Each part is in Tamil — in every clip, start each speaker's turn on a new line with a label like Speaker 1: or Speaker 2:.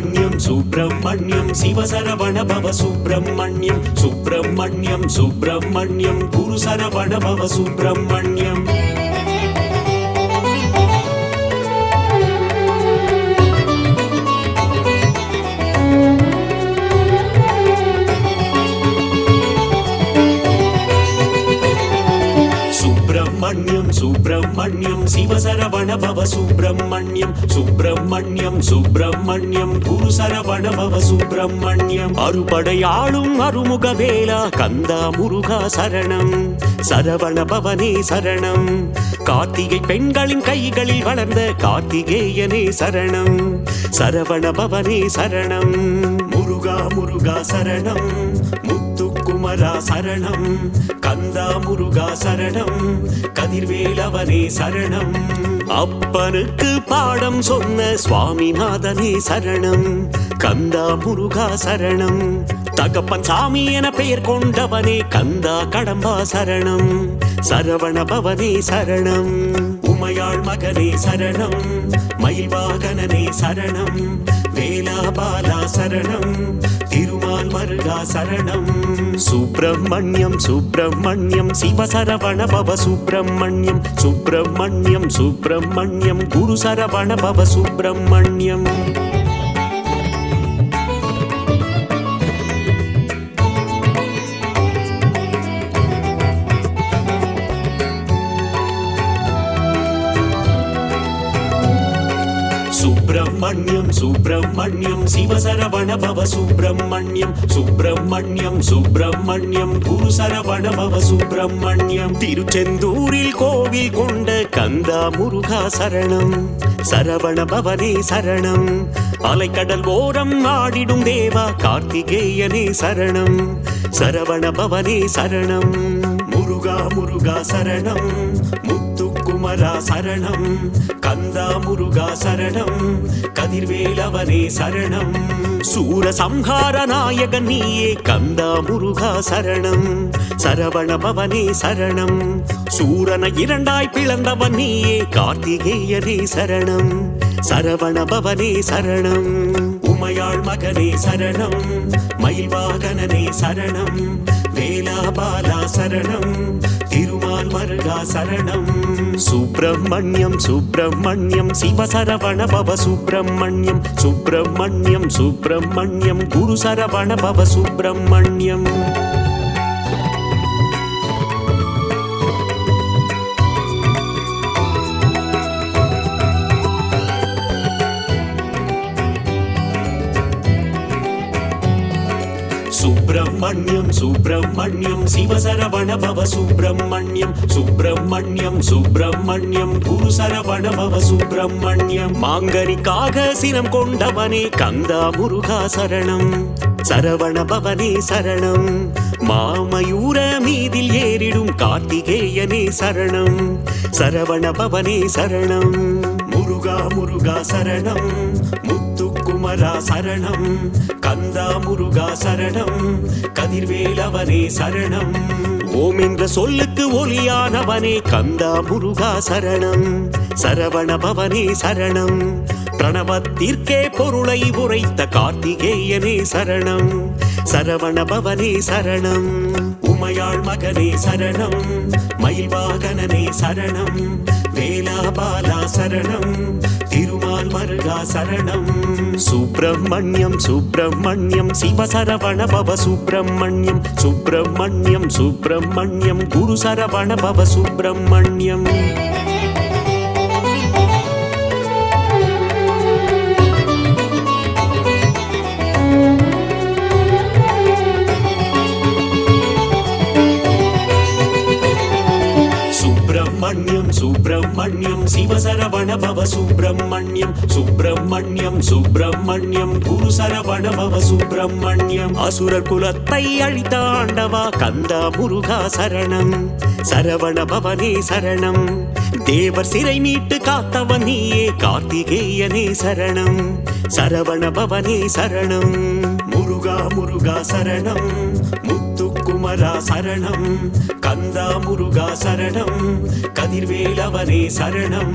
Speaker 1: சுப்பிரமணியம் சுப்பிரமணியம் சிவசரவண பவ சுப்பிரமணியம் சுப்பிரமணியம் சுப்பிரமணியம் குரு சரவண பவ சுப்பிரமணியம் சுப்பிரமணியம் சிவசரவண பவ சுப்பிரமணியம் சுப்பிரமணியம் சுப்பிரமணியம் குரு சரவண பவ சுப்பிரமணியம் அறுபடையாளும் அருமுக வேலா கந்தா முருகா சரணம் சரவண பவனே சரணம் கார்த்திகை பெண்களின் கைகளில் வளர்ந்த கார்த்திகேயனே சரணம் சரவண பவனே சரணம் முருகா முருகா சரணம் முத்துக்குமரா சரணம் கந்தா முருகா சரணம் கதிர்வேலவனே சரணம் அப்பனுக்கு பாடம் சொன்ன சுவாமிநாதனே சரணம் கந்தா முருகா சரணம் தகப்பன் சாமி என பெயர் கொண்டவனே கந்தா கடம்பா சரணம் சரவண பவனே சரணம் உமையாள் மகனே சரணம் மயில் வாகனனே சரணம் வேலா பாலா சரணம் திருமால் மருகா சரணம் சுப்பிரமணியம் சுப்பிரமணியம் சிவசரவண பவ சுப்பிரமணியம் சுப்பிரமணியம் சுப்பிரமணியம் குரு சரவண பவ சுப்பிரமணியம் சுப்பிரமணியம் சுப்பிரமணியம் சிவசரவண பவ சுப்பிரமணியம் சுப்பிரமணியம் சுப்பிரமணியம் குரு சரவண பவ சுப்பிரமணியம் திருச்செந்தூரில் கோவில் கொண்ட கந்தா முருகா சரணம் சரவண பவனே சரணம் அலைக்கடல் ஓரம் ஆடிடும் தேவா கார்த்திகேயனே சரணம் சரவண பவனே சரணம் முருகா முருகா சரணம் முத்துக்குமரா சரணம் கந்தா முருகா சரணம் கதிர்வேலவனே சரணம் சூரசம்ஹார நாயகன் நீயே கந்தா முருகா சரணம் சரவண பவனே சரணம் சூரனை இரண்டாய் பிளந்தவன் நீயே கார்த்திகேயனே சரணம் சரவண பவனே சரணம் உமையாள் மகனே சரணம் மயில் வாகனனே சரணம் வேலா பாலா சரணம் திருமால் மருகா சரணம் சுப்பிரமணியம் சுப்பிரமணியம் சிவசரவண பவ சுப்பிரமணியம் சுப்பிரமணியம் சுப்பிரமணியம் குரு சரவண பவ சுப்பிரமணியம் சுப்பிரமணியம் சுப்பிரமணியம் சிவசரவண பவ சுப்பிரமணியம் சுப்பிரமணியம் சுப்பிரமணியம் குரு சரவண பவ சுப்பிரமணியம் மாங்கனிக்காக சினம் கொண்டவனே கந்தா முருகா சரணம் சரவண பவனே சரணம் மாமயூர மீதில் ஏறிடும் கார்த்திகேயனே சரணம் சரவண பவனே சரணம் முருகா முருகா சரணம் முத்துக்குமரா சரணம் கந்தா முருகா சரணம் கதிர்வேலவனே சரணம் ஓம் என்ற சொல்லுக்கு ஒளியானவனே கந்தா முருகா சரணம் சரவண பவனே சரணம் பிரணவத்திற்கே பொருளை உரைத்த கார்த்திகேயனே சரணம் சரவண பவனே சரணம் உமையாள் மகனே சரணம் மயில் வாகனனே சரணம் வேலா பாலா சரணம் திருமால் மருகா சரணம் சுப்பிரமணியம் சுப்பிரமணியம் சிவசரவண பவ சுப்பிரமணியம் சுப்பிரமணியம் சுப்பிரமணியம் குரு சரவண பவ சுப்பிரமணியம் சுப்பிரமணியம் சுப்பிரமணியம் சிவசரவண பவ சுப்பிரமணியம் சுப்பிரமணியம் சுப்பிரமணியம் குரு சரவண பவ சுப்பிரமணியம் அசுரர் குலத்தை அழித்த ஆண்டவா கந்தா முருகா சரணம் சரவண பவனே சரணம் தேவர் சிறை மீட்டு காத்தவன் நீயே கார்த்திகேயனே சரணம் சரவண பவனே சரணம் முருகா முருகா சரணம் முத்துக்குமரா முத்துக்குமரா சரணம், கந்தா முருகா சரணம், கதிர்வேலவனே சரணம்.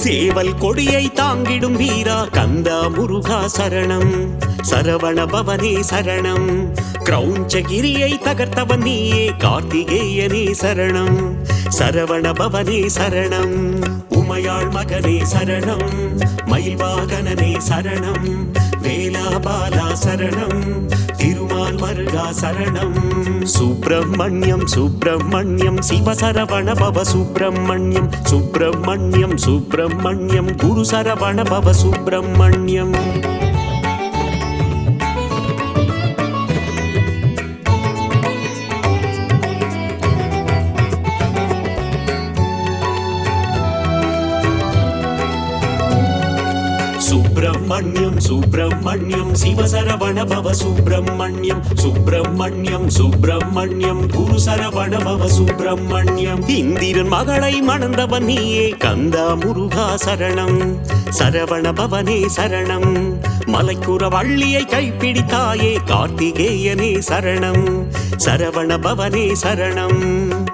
Speaker 1: சேவல் கொடியை தாங்கிடும் வீரா கந்தா முருகா சரணம், சரவண பவனே சரணம். கிரௌஞ்சகிரியை தகர்த்தவன் நீயே கார்த்திகேயனே சரணம், சரவண பவனே சரணம். உமையாள் மகனே சரணம், மயில் வாகனனே சரணம், வேலாபாலா சரணம், திருமால் மருகா சரணம். சுப்பிரமணியம் சுப்பிரமணியம் சிவசரவண பவ சுப்பிரமணியம், சுப்பிரமணியம் சுப்பிரமணியம் குரு சரவண பவ சுப்பிரமணியம். சுப்பிரமணியம் சுப்பிரமணியம் சிவசரவண பவ சுப்பிரமணியம், சுப்பிரமணியம் சுப்பிரமணியம் குரு சரவண பவ சுப்பிரமணியம். இந்திரன் மகளை மணந்தவன் நீயே கந்தா முருகா சரணம், சரவண பவனே சரணம். மலைக்குற வள்ளியை கைப்பிடித்தாயே கார்த்திகேயனே சரணம், சரவண பவனே சரணம்.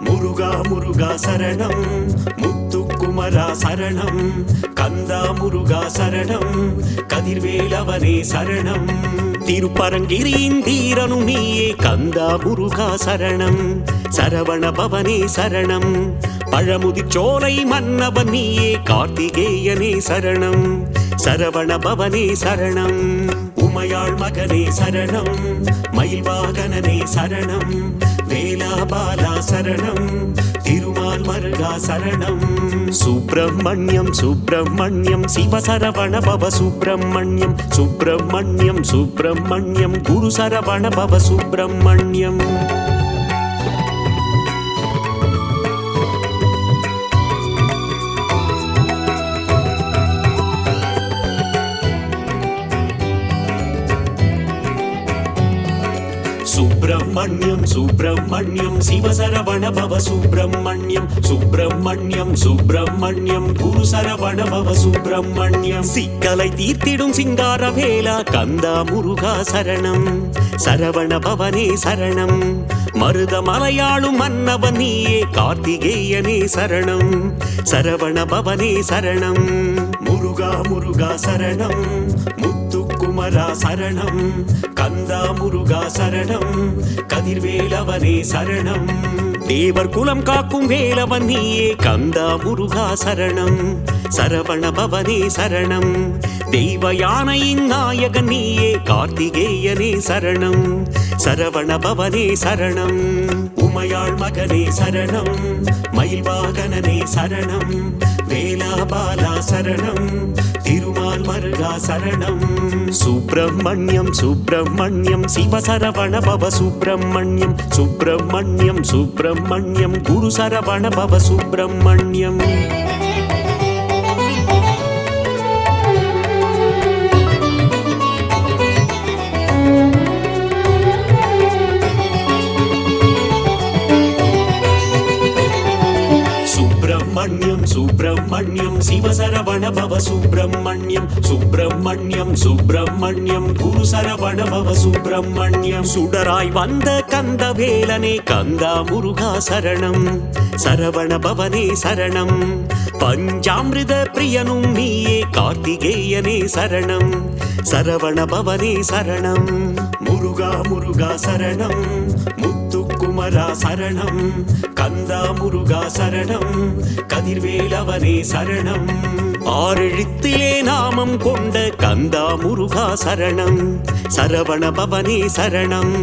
Speaker 1: முருகா முருகா சரணம், முத்துக்குமரா சரணம், கந்தா முருகா சரணம், கதிர்வேலவனே சரணம். திருப்பரங்கிரியின் தீரனும் நீயே கந்தா முருகா சரணம், சரவண பவனே சரணம். பழமுதிர்ச்சோலை மன்னவன் நீயே கார்த்திகேயனே சரணம், சரவண பவனே சரணம். உமையாள் மகனே சரணம், மயில் வாகனனே சரணம், வேலாபாலா சரணம், திருமால் மருகா சரணம். சுப்பிரமணியம் சுப்பிரமணியம் சிவசரவண பவ சுப்பிரமணியம், சுப்பிரமணியம் சுப்பிரமணியம் குரு சரவண பவ சுப்பிரமணியம். சுப்பிரமணியம் சுப்பிரமணியம் சிவசரவண பவ சுப்பிரமணியம், சுப்பிரமணியம் சுப்பிரமணியம் குரு சரவண பவ சுப்பிரமணியம். சிக்கலை தீர்த்திடும் சிங்கார வேலா கந்தா முருகா சரணம், சரவண பவனே சரணம். மருத மலையாளும் மன்னவன் நீயே கார்த்திகேயனே சரணம், சரவண பவனே சரணம். முருகா முருகா சரணம், முத்துக்குமரா சரணம், கந்தா முருகா சரணம், கதிர்வேலவனே சரணம். தேவர் குலம் காக்கும் வேலவன் நீயே கந்தா முருகா சரணம், சரவண பவனே சரணம். தெய்வ யானையின் நாயகன் நீயே கார்த்திகேயனே சரணம், சரவண பவனே சரணம். உமையாள் மகனே சரணம், மயில் வாகனனே சரணம், வேலாபாலா சரணம், திருமால் மருகா சரணம். சுப்பிரமணியம் சுப்பிரமணியம் சிவசரவண பவ சுப்பிரமணியம், சுப்பிரமணியம் சுப்பிரமணியம் குரு சரவண பவ சுப்பிரமணியம். சுப்பிரமணியம் சுப்பிரமணியம் சிவசரவண பவ சுப்பிரமணியம், சுப்பிரமணியம் சுப்பிரமணியம் குரு சரவண பவ சுப்பிரமணியம். சுடராய் வந்த கந்த வேலனே கந்தா முருகா சரணம், சரவண பவனே சரணம். பஞ்சாமிருத பிரியனும் நீயே கார்த்திகேயனே சரணம், சரவண பவனே சரணம். முருகா முருகா சரணம், முத்துக்குமரா சரணம், கந்தா முருகா சரணம், கதிர்வேலவனே சரணம். ஆறெழுத்திலே நாமம் கொண்ட கந்தா முருகா சரணம், சரவண பவனே சரணம்.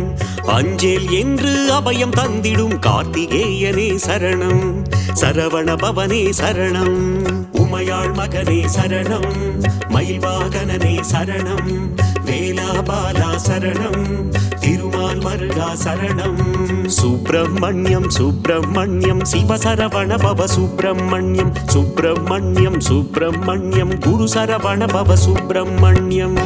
Speaker 1: அஞ்சேல் என்று அபயம் தந்திடும் கார்த்திகேயனே சரணம், சரவண பவனே சரணம். உமையாள் மகனே சரணம், மயில் வாகனனே சரணம், வேலாபாலா சரணம், திருமால் மருகா சரணம். சுப்பிரமணியம் சுப்பிரமணியம் சிவசரவண பவ சுப்பிரமணியம், சுப்பிரமணியம் சுப்பிரமணியம் குரு சரவண பவ சுப்பிரமணியம்.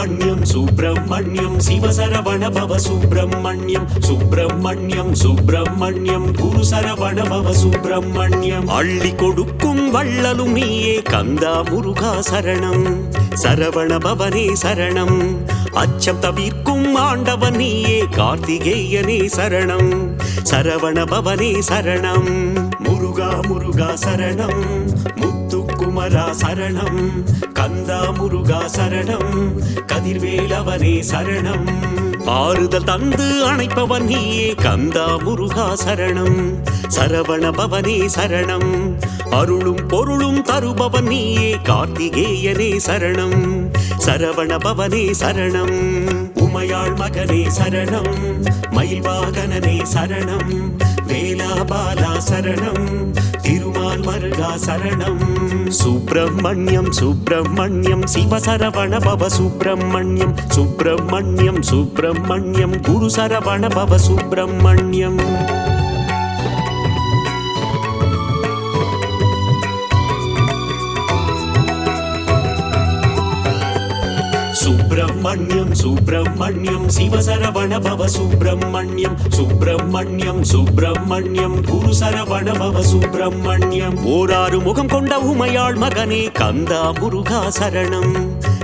Speaker 1: சுப்பிரமணியம் சுப்பிரமணியம் சிவசரவண பவ சுப்பிரமணியம் சுப்பிரமணியம் சுப்பிரமணியம் குரு சரவண பவ சுப்பிரமணியம் அள்ளி கொடுக்கும் வள்ளலும் நீயே கந்தா முருகா சரணம் சரவண பவனே சரணம் அச்சம் தவிர்க்கும் ஆண்டவன் நீயே கார்த்திகேயனே சரணம் சரவண பவனே சரணம் முருகா முருகா சரணம் முத்துக்குமரா சரணம் கந்தா முருகா சரணம் கதிர்வேலவனே சரணம் ஆறுதல் தந்து அணைப்பவன் நீயே கந்தா முருகா சரணம் சரவண பவனே சரணம் அருளும் பொருளும் தருபவன் நீயே கார்த்திகேயனே சரணம் சரவண பவனே சரணம் உமையாள் மகனே சரணம் மயில் வாகனனே சரணம் வேலாபாலா சரணம் திருமால் மருகா சரணம் சுப்பிரமணியம் சுப்பிரமணியம் சிவசரவண பவ சுப்பிரமணியம் சுப்பிரமணியம் சுப்பிரமணியம் குரு சரவண பவ சுப்பிரமணியம் சுப்பிரமணியம் சுப்பிரமணியம் சிவசரவண பவ சுப்பிரமணியம் சுப்பிரமணியம் சுப்பிரமணியம் குரு சரவண பவ சுப்பிரமணியம் ஓராறு முகம் கொண்ட உமையாள் மகனே கந்தா முருகா சரணம்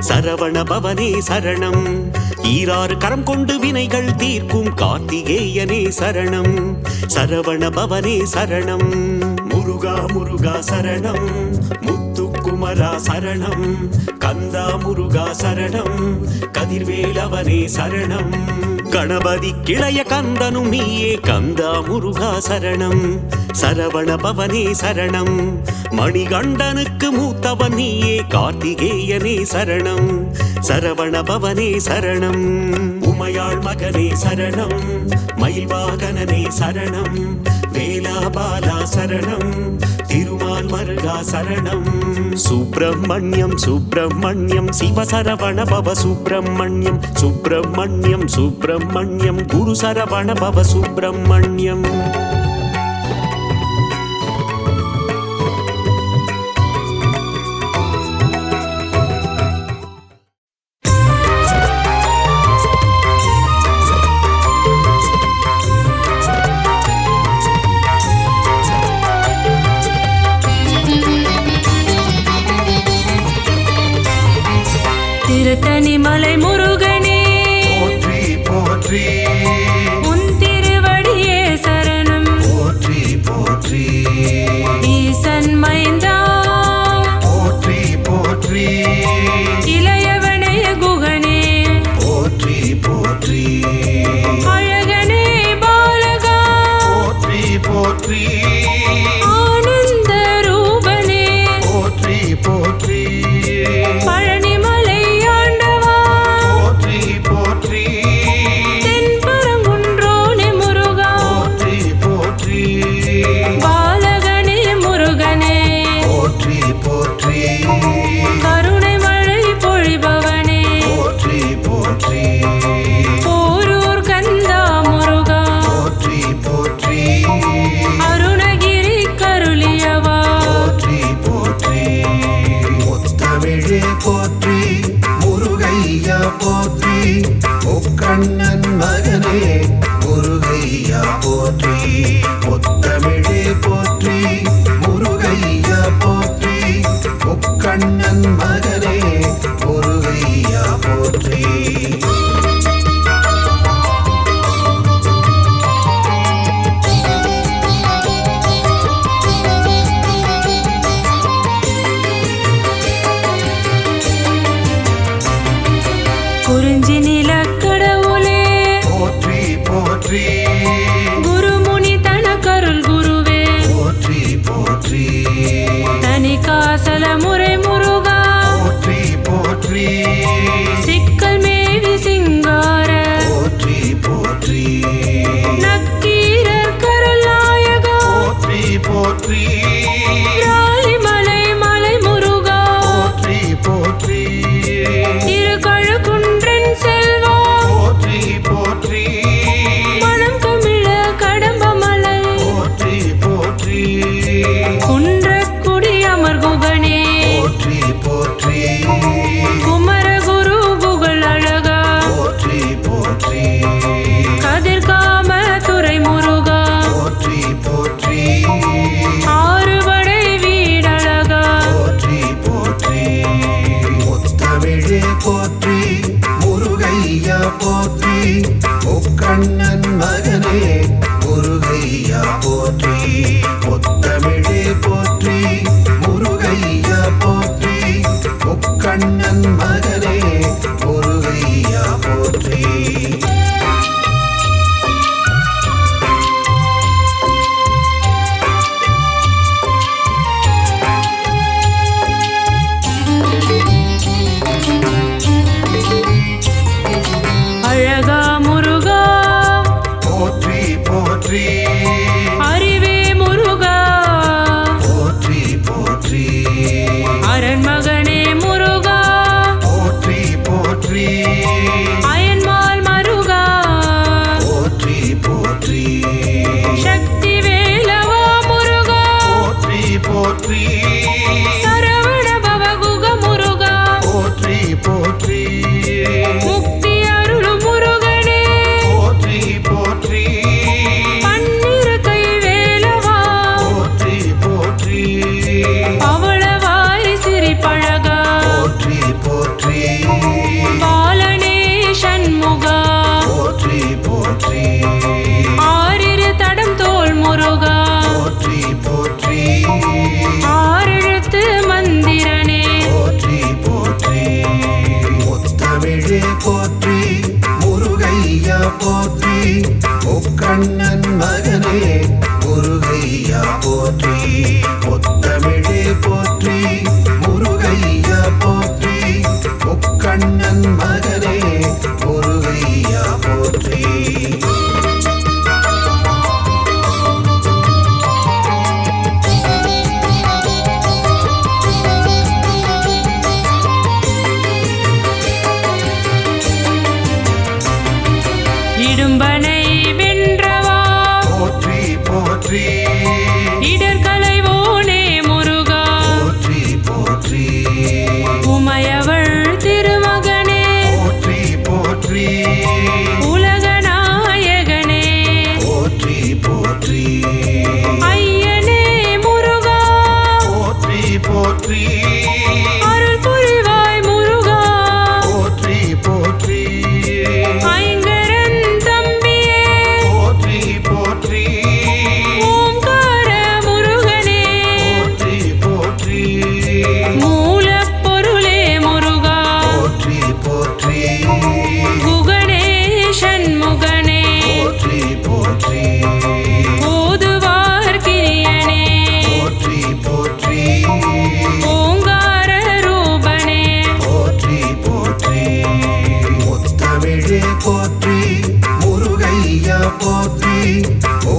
Speaker 1: சரவண பவனே சரணம் ஈராறு கரம் கொண்டு வினைகள் தீர்க்கும் கார்த்திகேயனே சரணம் சரவண பவனே சரணம் முருகா முருகா சரணம் முத்துக்குமரா சரணம் கந்தா முருகா சரணம் கதிர்வேலவனே சரணம் கணபதி கிளைய கந்தனும் நீயே கந்தா முருகா சரணம் சரவண பவனே சரணம் மணிகண்டனுக்கு மூத்தவன் நீயே கார்த்திகேயனே சரணம் சரவண பவனே சரணம் உமையாள் மகனே சரணம் மயில் வாகனனே சரணம் வேலாபாலா சரணம் திருமால் மருகா சரணம் சுப்பிரமணியம் சுப்பிரமணியம் சிவசரவண பவ சுப்பிரமணியம் சுப்பிரமணியம் சுப்பிரமணியம் குரு சரவண பவ சுப்பிரமணியம்
Speaker 2: திருத்தணி மலை முருகனே
Speaker 3: போற்றி போற்றி
Speaker 2: உன் திருவடியே சரணம்
Speaker 3: போற்றி போற்றி
Speaker 2: ஈசன் மைந்தா
Speaker 3: போற்றி போற்றி
Speaker 2: இளையவனைய குகனே
Speaker 3: போற்றி போற்றி
Speaker 2: அழகனே பாலகா
Speaker 3: போற்றி போற்றி
Speaker 2: ஆனந்த ரூபனே
Speaker 3: போற்றி போற்றி
Speaker 2: பழனிமலை ஆண்டவா
Speaker 3: போற்றி போற்றி
Speaker 2: தென்பரங்குன்றோனே முருகா
Speaker 3: போற்றி போற்றி
Speaker 2: பாலகனே முருகனே
Speaker 3: போற்றி போற்றி
Speaker 2: கருணை மழை பொழிபவனே
Speaker 3: போற்றி போற்றி
Speaker 2: போரூர் கந்தா முருகா
Speaker 3: போற்றி போற்றி
Speaker 2: அருணகிரி கருளியவா
Speaker 3: போற்றி போற்றி முத்தமிழே போற்றி முருகையா போற்றி முக்கண்ணன் மகனே முருகையா போற்றி முத்தமிழே போற்றி முருகையா போற்றி முக்கண்ணன் மகனே முருகையா போற்றி
Speaker 2: குறிஞ்சி நிலக்கடவுளே
Speaker 3: போற்றி போற்றி
Speaker 2: குருமுனி தன கருள்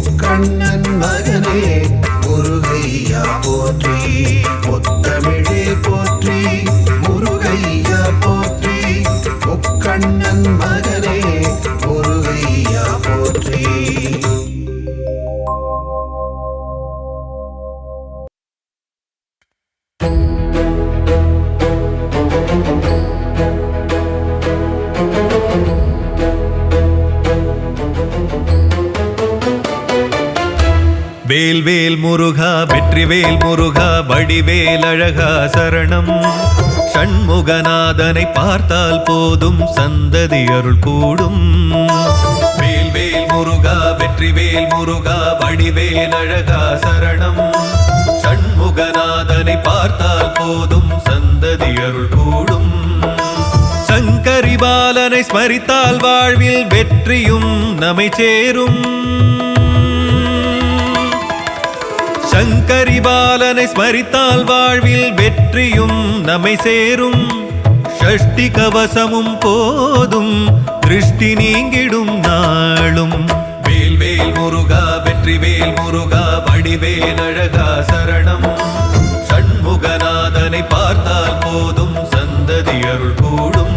Speaker 3: முக்கண்ணன் மகனே முருகையா போற்றி. முத்தமிழே போற்றி முருகையா போற்றி. முக்கண்ணன் மகனே முருகையா போற்றி.
Speaker 4: வேல் வேல் முருகா வெற்றிவேல் முருகா வடிவேல் அழகா சரணம். ஷண்முகநாதனை பார்த்தால் போதும் சந்ததி அருள் கூடும். வேல் வேல் முருகா வெற்றிவேல் முருகா வடிவேல் அழகா சரணம். ஷண்முகநாதனை பார்த்தால் போதும் சந்ததி அருள் கூடும். சங்கரி பாலனை ஸ்மரித்தால் வாழ்வில் வெற்றியும் நம்மை சேரும். சங்கரி பாலனை ஸ்மரித்தால் வாழ்வில் வெற்றியும் நம்மை சேரும். ஷஷ்டி கவசமும் போதும் திருஷ்டி நீங்கிடும் நாளும். வேல் வேல் முருகா வெற்றிவேல் முருகா வடிவேல் அழகா சரணம். ஷண்முகநாதனை பார்த்தால் போதும் சந்ததி அருள் கூடும்.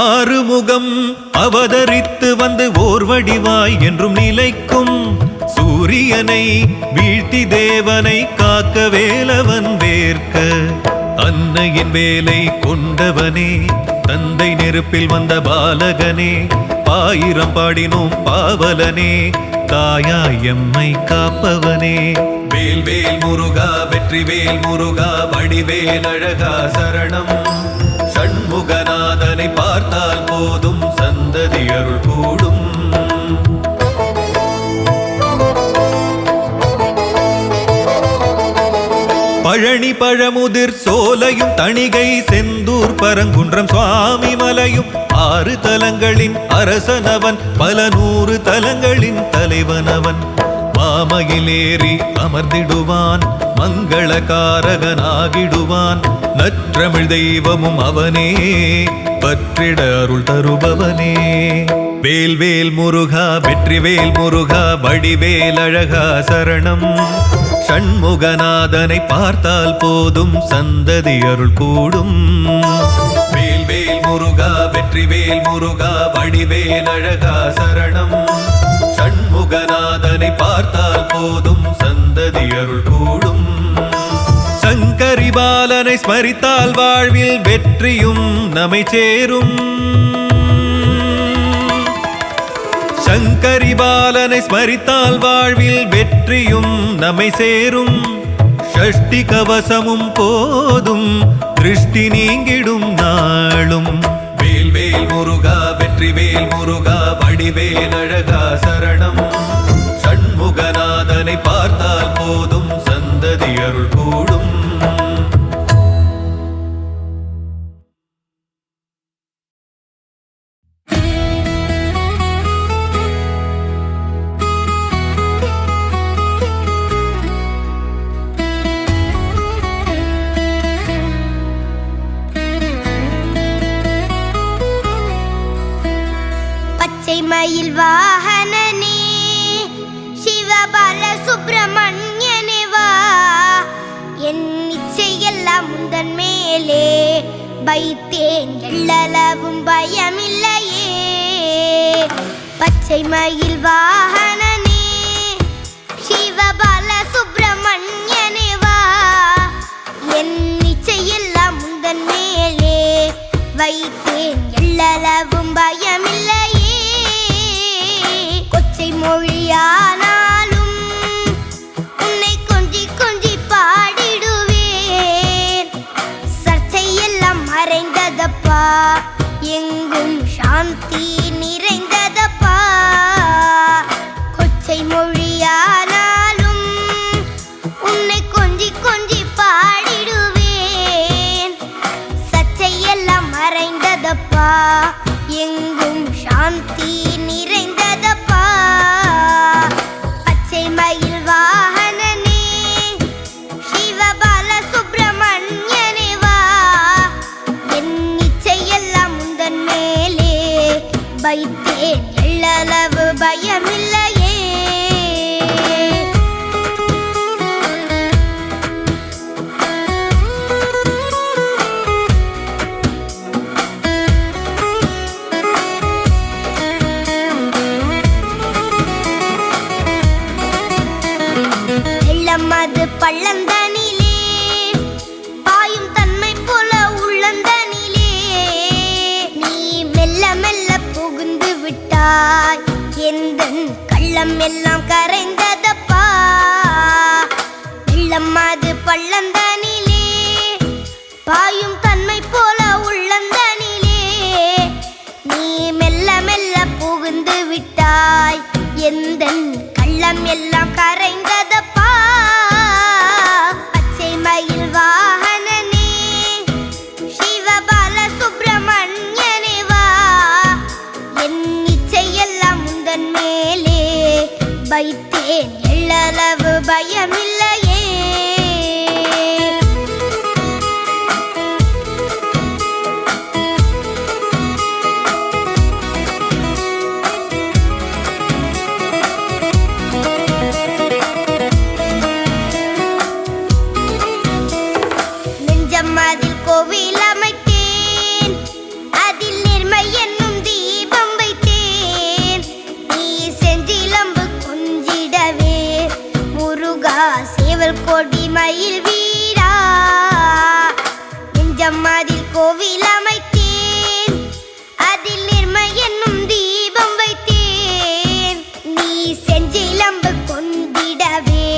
Speaker 4: ஆறுமுகம் அவதரித்து வந்து ஓர் வடிவாய் என்றும் நிலைக்கும். சூரியனை வீழ்த்தி தேவனை காக்க வேலவன் வேர்க்க. அன்னையின் வேலை கொண்டவனே தந்தை நெருப்பில் வந்த பாலகனே. ஆயிரம் பாடினோம் பாவலனே தாயாய் எம்மை காப்பவனே. வேல் வேல் முருகா வெற்றிவேல் முருகா வடிவேல் அழகா சரணம். ஷண்முகநாதனை பார்த்தால் போதும் சந்ததி அருள் கூடும். பழனி பழமுதிர் சோலையும் தணிகை செந்தூர் பரங்குன்றம் சுவாமி மலையும் 6 தலங்களின் அரசனவன் பல 100 தலங்களின் தலைவனவன். மாமையிலேறி அமர்ந்திடுவான் மங்களகாரகனாகிடுவான். நற்றமிழ் தெய்வமும் அவனே பற்றிட அருள் தருபவனே. வேல் வேல் முருகா வெற்றிவேல் முருகா வடிவேல் அழகா சரணம். ஷண்முகநாதனை பார்த்தால் போதும் சந்ததி அருள் கூடும். வேல் வேல் முருகா வெற்றிவேல் முருகா வடிவேல் அழகா சரணம். ஷண்முகநாதனை பார்த்தால் போதும் சந்ததி அருள் கூடும். சங்கரி பாலனை ஸ்மரித்தால் வாழ்வில் வெற்றியும் நம்மை சேரும். சங்கரி பாலனை ஸ்மரித்தால் வாழ்வில் வெற்றியும் நம்மை சேரும். ஷஷ்டி கவசமும் போதும் திருஷ்டி நீங்கிடும் நாளும். வேல் வேல் முருகா வெற்றிவேல் முருகா வடிவேல் அழகா சரணம். ஷண்முகநாதனை பார்த்தால் போதும் சந்ததி அருள் கூடும்.
Speaker 5: மயில் வாகனனே சிவபால சுப்பிரமணியனே வா. என் இச்சையெல்லாம் முந்தன் மேலே வைத்தேன் எள்ளளவும் பயமில்லையே. பச்சை மயில் வாகனனே சிவபால சுப்பிரமணியனே வா. என் இச்சையெல்லாம் முந்தன் மேலே வைத்தேன் எள்ளளவும் பயமில்லையே. மொழியானாலும் உன்னை கொஞ்சி கொஞ்சி பாடிடுவேன். சர்ச்சையெல்லாம் மறைந்ததப்பா எங்கும் சாந்தி நிறைந்ததப்பா. கொச்சை மொழியானாலும் உன்னை கொஞ்சி கொஞ்சி பாடிடுவேன். சர்ச்சையெல்லாம் மறைந்ததப்பா எங்கும் சாந்தி நிறைந்ததப்பா. பச்சை மயில் வாகனனே சிவபால சுப்பிரமணியனே வா. என் இச்சையெல்லாம் வைத்தேன் எள்ளளவு பயமில்லையே. வெள்ளம் அது பள்ளந்தனிலே பாயும் தன்மை போல உள்ளந்தனிலே நீ மெல்ல மெல்ல புகுந்து விட்டாய் எந்தன் கள்ளம் எல்லாம் கரைந்ததப்பா. வெள்ளம் அது பள்ளந்தனிலே பாயும் தன்மை போல உள்ளந்தனிலே நீ மெல்ல மெல்ல புகுந்து விட்டாய் எந்தன் கள்ளம் எல்லாம் கரைந்ததப்பா. பச்சை மயில் வாகனனே சிவபால சுப்பிரமணியனே வா, என் இச்சையெல்லாம் முந்தன் மேலே வைத்தேன் எள்ளளவு பயமில்லையே. அதில் கோவில் அமைத்தேன், அதில் நிர்மை என்னும் தீபம் வைத்தேன். நீ செஞ்சிலம்பு கொஞ்சிடவே முருகா சேவல் கொடி மயில் வீரா. நெஞ்சம் அதில் கோவில் அமைத்தேன், அதில் நிர்மை என்னும் தீபம் வைத்தேன். நீ செஞ்சிலம்பு கொண்டிடவே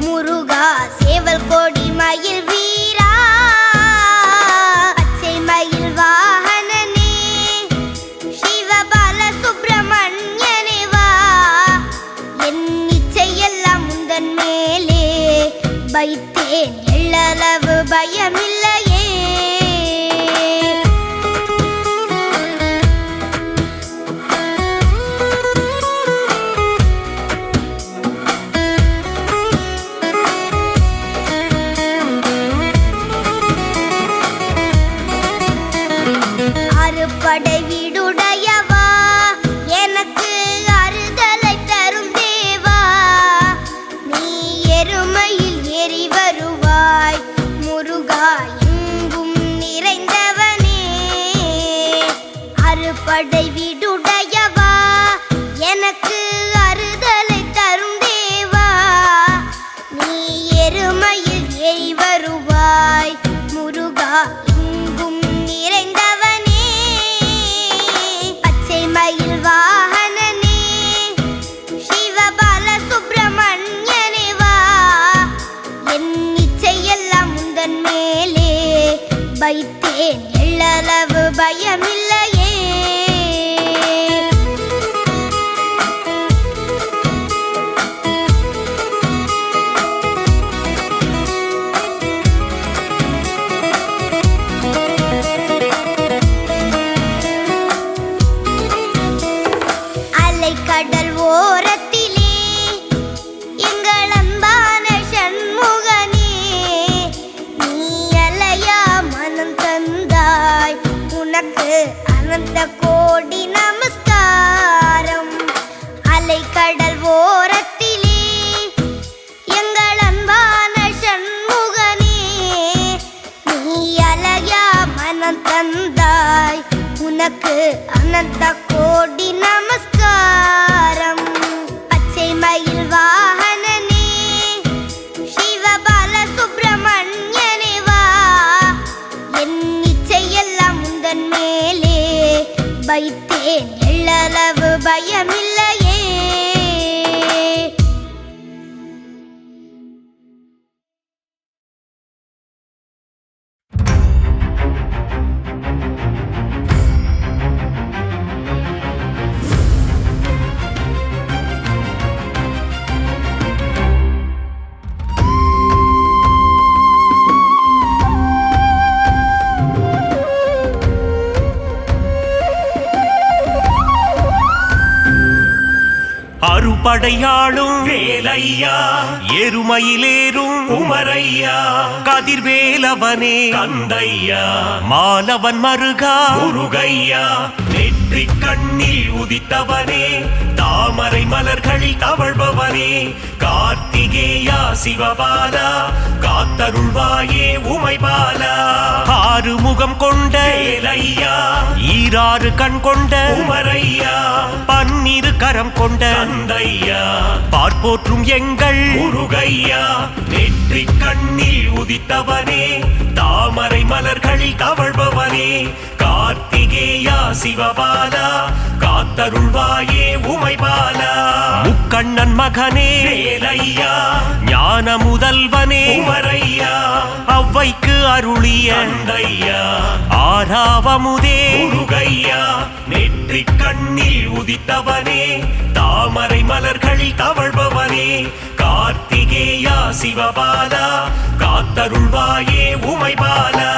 Speaker 5: முருகா சேவல் கொடி மயில் வீரா. வைத்தேன் எள்ளளவு பயமில்லையே. அறுபடை வீடுடையவா எனக்கு அறுதலை தரும் தேவா, நீ எருமையில் ஏறி வருவாய் முருகா எங்கும் நிறைந்தவனே. அறுபடை வீடுடையவா எனக்கு அறுதலை தரும் தேவா, நீ எருமையில் ஏறி வருவாய் முருகா எங்கும் நிறைந்தவனே. பச்சை மயில் வாகனனே சிவபால சுப்பிரமணியனே வா, என் இச்சையெல்லாம் முந்தன் மேலே வைத்தேன் எள்ளளவு பயமில்லையே. கடல் ஓரத்திலே எங்கள் அன்பான சண்முகனே, நீ அலையா மனம் தந்தாய் உனக்கு அனந்த கோடி நமஸ்காரம். அலை கடல் ஓரத்திலே எங்கள் அன்பான சண்முகனே, நீ அலையா மனம் தந்தாய் உனக்கு அனந்த கோடி நமஸ்காரம். பச்சை மயில் வாகனனே சிவபால சுப்பிரமணியனே வா, என் இச்சையெல்லாம் முந்தன் மேலே வைத்தேன் எள்ளளவு பயமில்லையே.
Speaker 1: அறுபடையாளும் வேலையா எருமையிலேறும் குமரையா கதிர்வேலவனே கந்தையா மாலவன் மருகா முருகையா நெற்றி கண்ணில் உதித்தவனே தாமரை மலர்களில் தவழ்பவனே கார்த்திகேயா சிவபாலா காத்தருள்வாயே உமைபாலா ஆறு முகம் கொண்ட வேலையா ஈராறு கண் கொண்ட உமரையா பன்னிரு கரம் கொண்ட தந்தையா பார்ப்போற்றும் எங்கள் முருகையா நெற்றி கண்ணில் உதித்தவனே தாமரை மலர்களில் தவழ்பவனே கார்த்திகேயா சிவபாலா காத்தருள்வாயே உமைபாலா முக்கண்ணன் மகனே வேலையா ஞான முதல்வனே உமரையா அவ்வைக்கு அருளிய தந்தையா ஆறாவமுதே முருகையா நெற்றி கண்ணில் உதித்தவனே தாமரை மலர்களில் தவழ்பவனே கார்த்திகேயா சிவபாலா காத்தருள்வாயே உமைபாலா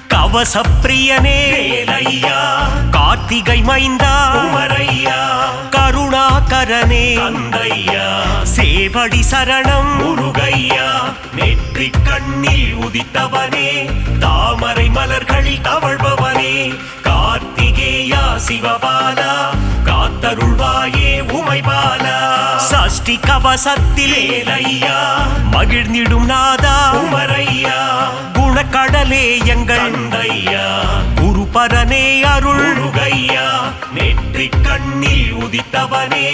Speaker 1: கவசப்பிரியனே வேலையா கார்த்திகை மைந்தா உமரையா கருணாகரனே தந்தையா சேவடி சரணம் முருகையா நெற்றி கண்ணில் உதித்தவனே தாமரை மலர்களில் தவழ்பவனே கார்த்திகேயா சிவபாலா காத்தருள்வாயே உமைபாலா சஷ்டி கவசத்தில் வேலையா மகிழ்ந்திடும் நாதா உமரையா குணக்கடலே எங்கள் தந்தையா குருபரனே அருள் முருகையா நெற்றி கண்ணில் உதித்தவனே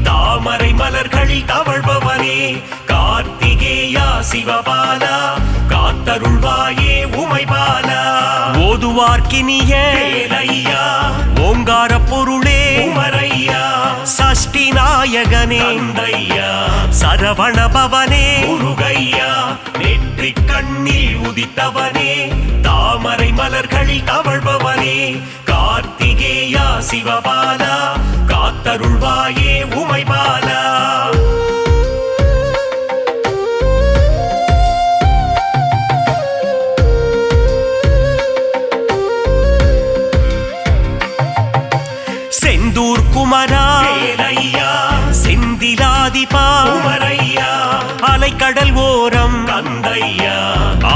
Speaker 1: தாமரை மலர்களில் தவழ்பவனே கார்த்திகேயா சிவபாலா காத்தருள்வாயே உமைபாலா ஓதுவார்க்கினிய வேலையா ஓங்கார பொருளே உமரையா சஷ்டி நாயகனே தந்தையா சரவண பவனே முருகையா நெற்றி கண்ணில் உதித்தவனே தாமரை மலர்களில் தவழ்பவனே கார்த்திகேயா சிவபாலா காத்தருள்வாயே உமைபாலா செந்தூர் குமரா வேலையா செந்திலாதிபா உமரையா அலைக்கடல் ஓரம் தந்தையா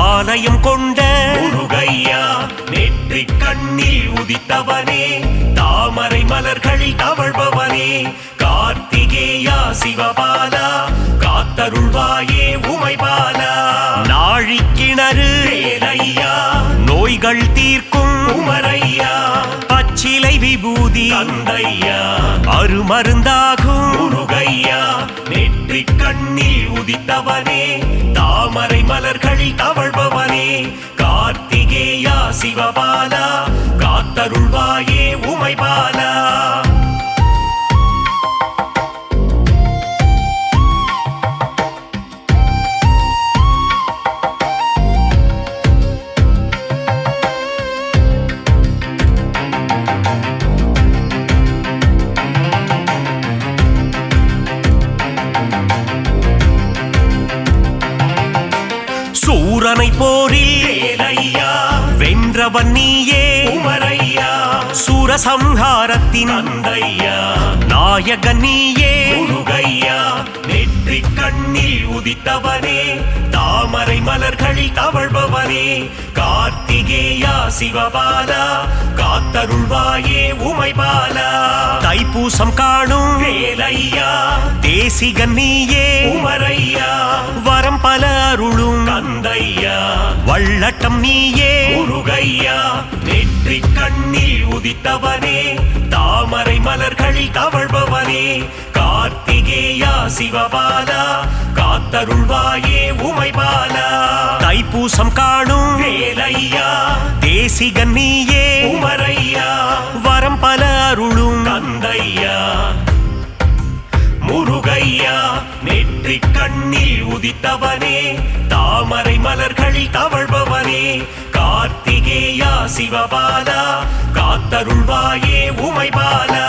Speaker 1: ஆலயம் கொண்ட முருகையா நெற்றி கண்ணில் உதித்தவனே தாமரை மலர்களில் தவழ்பவனே கார்த்திகேயா சிவபாலா காத்தருள்வாயே உமைபாலா நாழிக்கிணறு வேலையா நோய்கள் தீர்க்கும் உமரையா பச்சிலை விபூதி தந்தையா அருமருந்தாகும் முருகையா நெற்றி கண்ணில் உதித்தவனே தாமரை மலர்களில் தவழ்பவனே கார்த்திகேயா சிவபாலா காத்தருள்வாயே உமைபாலா சூரனை போரில் வேலையா வென்றவன் நீயே உமரையா சூரசம்ஹாரத்தின் தந்தையா நாயகன் நீயே முருகையா நெற்றி கண்ணில் உதித்தவனே தாமரை மலர்களில் தவழ்பவனே கார்த்திகேயா சிவபாலா காத்தருள்வாயே உமைபாலா தைப்பூசம் காணும் வேலையா தேசிகன் நீயே உமரையா வரம் பல அருளும் தந்தையா வள்ளட்டம் நீயே முருகையா நெற்றி கண்ணில் உதித்தவனே தாமரை மலர்களில் தவழ்பவனே கார்த்திகேயா சிவபாலா காத்தருள்வாயே உமைபாலா தைப்பூசம் காணும் வேலையா தேசிகன் நீயே உமரையா வரம் பல அருளும் தந்தையா முருகையா நெற்றி கண்ணில் உதித்தவனே தாமரை மலர்களில் தவழ்பவனே கார்த்திகேயா சிவபாலா காத்தருள்வாயே உமைபாலா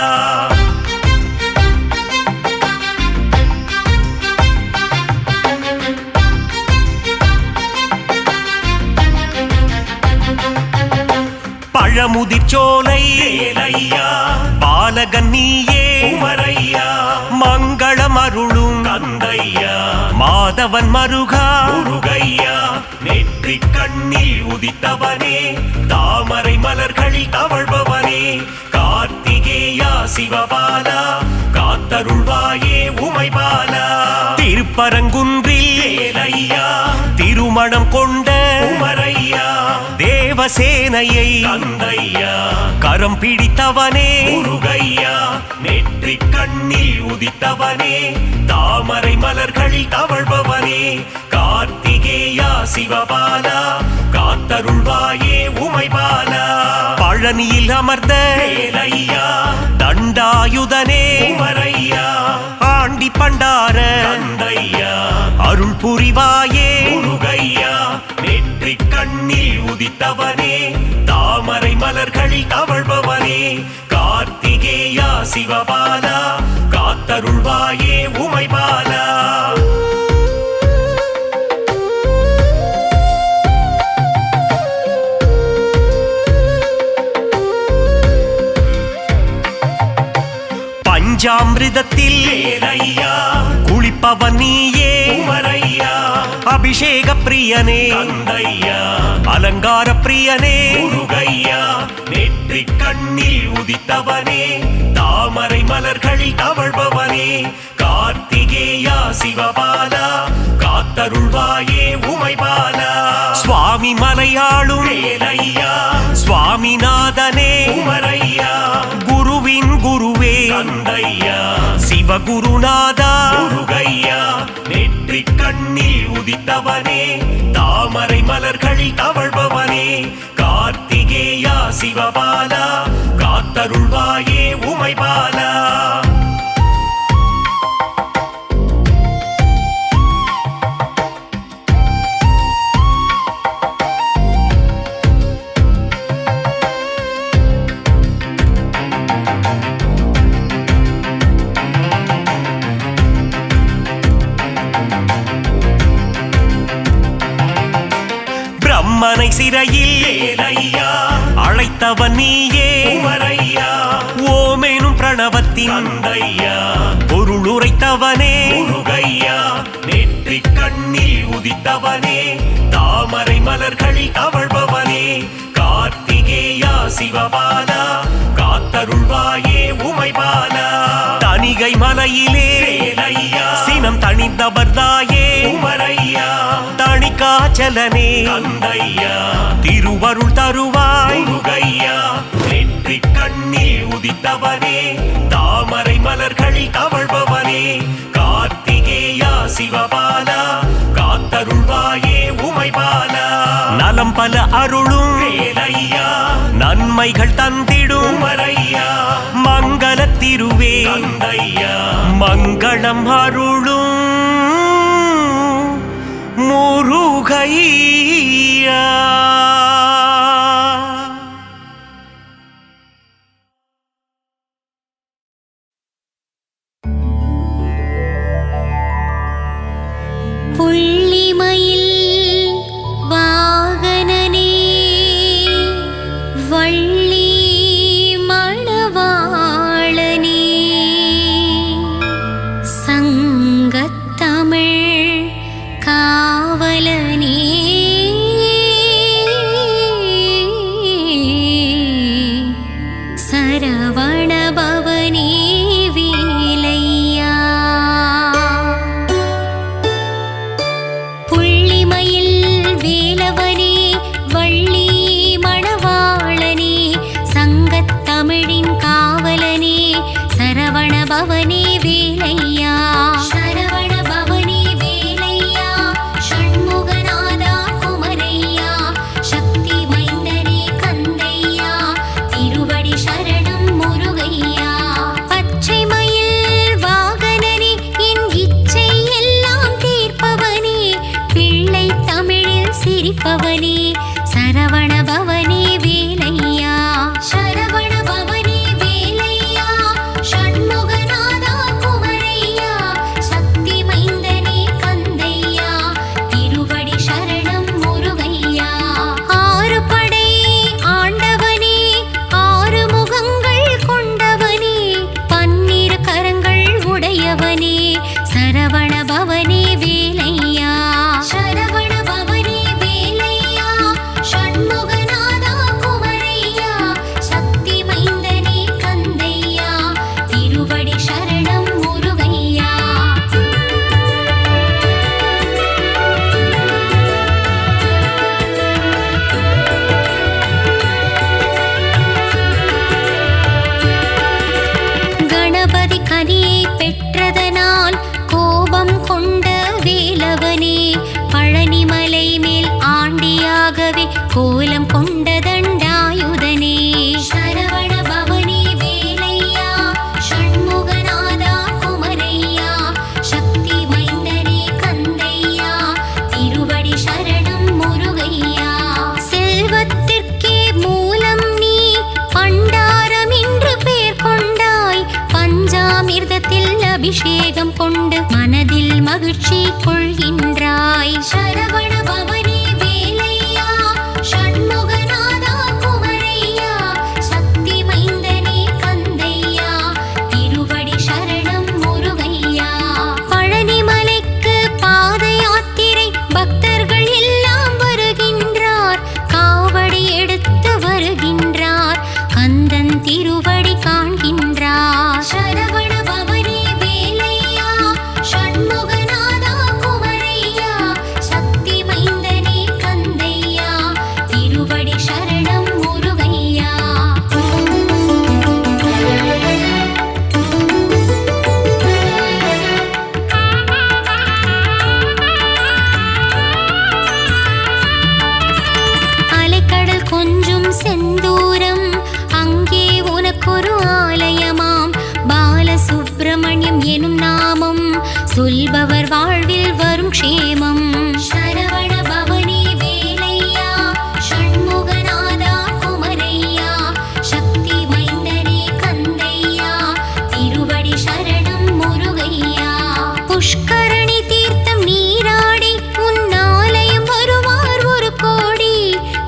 Speaker 1: பழமுதிர்ச்சோலை வேலையா பாலகன் நீயே உமரையா மங்களம் அருளும் மாதவன் மருகா முருகையா நெற்றிக் கண்ணில் உதித்தவனே தாமரை மலர்களில் தவழ்பவனே கார்த்திகேயா சிவபாலா காத்தருள்வாயே உமைபாலா திருப்பரங்குன்றில் வேலையா திருமணம் கொண்ட உமரையா தேவசேனையை தந்தையா கரம் பிடித்தவனே முருகையா நெற்றிக் கண்ணில் உதித்தவனே தாமரை மலர்களில் தவழ்பவனே கார்த்திகேயா சிவபாலா காத்தருள்வாயே உமைபாலா பழனியில் அமர்ந்த வேலையா தண்டாயுதனே உமரையா ஆண்டி பண்டார தந்தையா அருள் புரிவாயே முருகையா நெற்றிக் கண்ணில் உதித்தவனே தாமரை மலர்களில் தவழ்பவனே கார்த்திகேயா சிவபாலா காத்தருள்வாயே உமைபாலா பஞ்சாமிர்தத்தில் வேலையா குளிப்பவன் நீயே உமரையா அபிஷேக பிரியனே தந்தையா அலங்கார பிரியனே முருகையா நெற்றிக் கண்ணில் உதித்தவனே தாமரை மலர்களில் தவழ்பவனே கார்த்திகேயா சிவபாலா காத்தருள்வாயே உமைபாலா சுவாமி மலையாளும் வேலையா சுவாமிநாதனே உமரையா குருவின் குருவே தந்தையா சிவகுருநாதா முருகையா நெற்றிக் கண்ணில் உதித்தவனே தாமரை மலர்களில் தவழ்பவனே கார்த்திகேயா சிவபாலா காத்தருள்வாயே உமைபாலா பிரம்மனை சிறையில் வேலையா அழைத்தவன் நீயே உமரையா ஓமேனும் பிரணவத்தின் தந்தையா பொருள் உரைத்தவனே முருகையா நெற்றிக் கண்ணில் உதித்தவனே தாமரை மலர்களில் தவழ்பவனே கார்த்திகேயா சிவபாலா காத்தருள்வாயே உமைபாலா தணிகை மலையிலே வேலையா சினம் தணிந்தவர்தாயே உமரையா தணிகாச்சலனே தந்தையா திருவருள் தருவாய் முருகையா நெற்றிக் கண்ணில் உதித்தவனே தாமரை மலர்களில் தவழ்பவனே கார்த்திகேயா சிவபாலா காத்தருள்வாயே உமைபாலா நலம் பல அருளும் வேலையா நன்மைகள் தந்திடும் உமரையா மங்கள திருவே தந்தையா மங்களம் அருளும் முருகையா
Speaker 5: புள்ளிமயில் வாகனனே வள்ளி மணவாளனே சங்கத்தமிழ் காவலனே சரவணபவனே வேலையா புள்ளிமயில் வேலவனே வள்ளி மணவாளனே சங்கத்தமிழின் காவலனே சரவணபவனே வேலையா சரவணபவனே வேலையா கோபம் கொண்ட வேலவனே பழனிமலை மேல் ஆண்டியாகவே கோலம் கொண்ட தண்டாயுதனே சரவண பவனே வேலையா ஷண்முகநாதா குமரையா சக்தி மைந்தனே கந்தையா திருவடி சரணம் முருகையா செல்வத்திற்கே மூலம் நீ பண்டாரம் என்று பேர் கொண்டாய் பஞ்சாமிர்தத்தில் அபிஷேகம் கொண்டு மனதில் மகிழ்ச்சி கொள்கின்றாய் சரவண பவனே வேலையா ஷண்முகநாதா குமரையா சக்தி மைந்தனே கந்தையா திருவடி சரணம் முருகையா பழனிமலைக்கு பாத யாத்திரை பக்தர்கள் எல்லாம் வருகின்றார் காவடி எடுத்து வருகின்றார் கந்தன் திருவடி காண்கின்றார் சரவண பவனே வேலையா ஷண்முகநாதா குமரையா சக்தி மைந்தனே கந்தையா திருவடி சரணம் முருகையா அலைக்கடல் கொஞ்சும் செந்தூரம் அங்கே உனக்கொரு ஆலயமாம் பாலசுப்பிரமணியம் எனும் நாமம் சொல்பவர் வாழ்வில் வரும் க்ஷேமம் சரவண பவனே வேலையா ஷண்முகநாதா குமரையா சக்தி மைந்தனே கந்தையா திருவடி சரணம் முருகையா புஷ்கரணி தீர்த்தம் நீராடி உன் ஆலயம் வருவார் ஒரு கோடி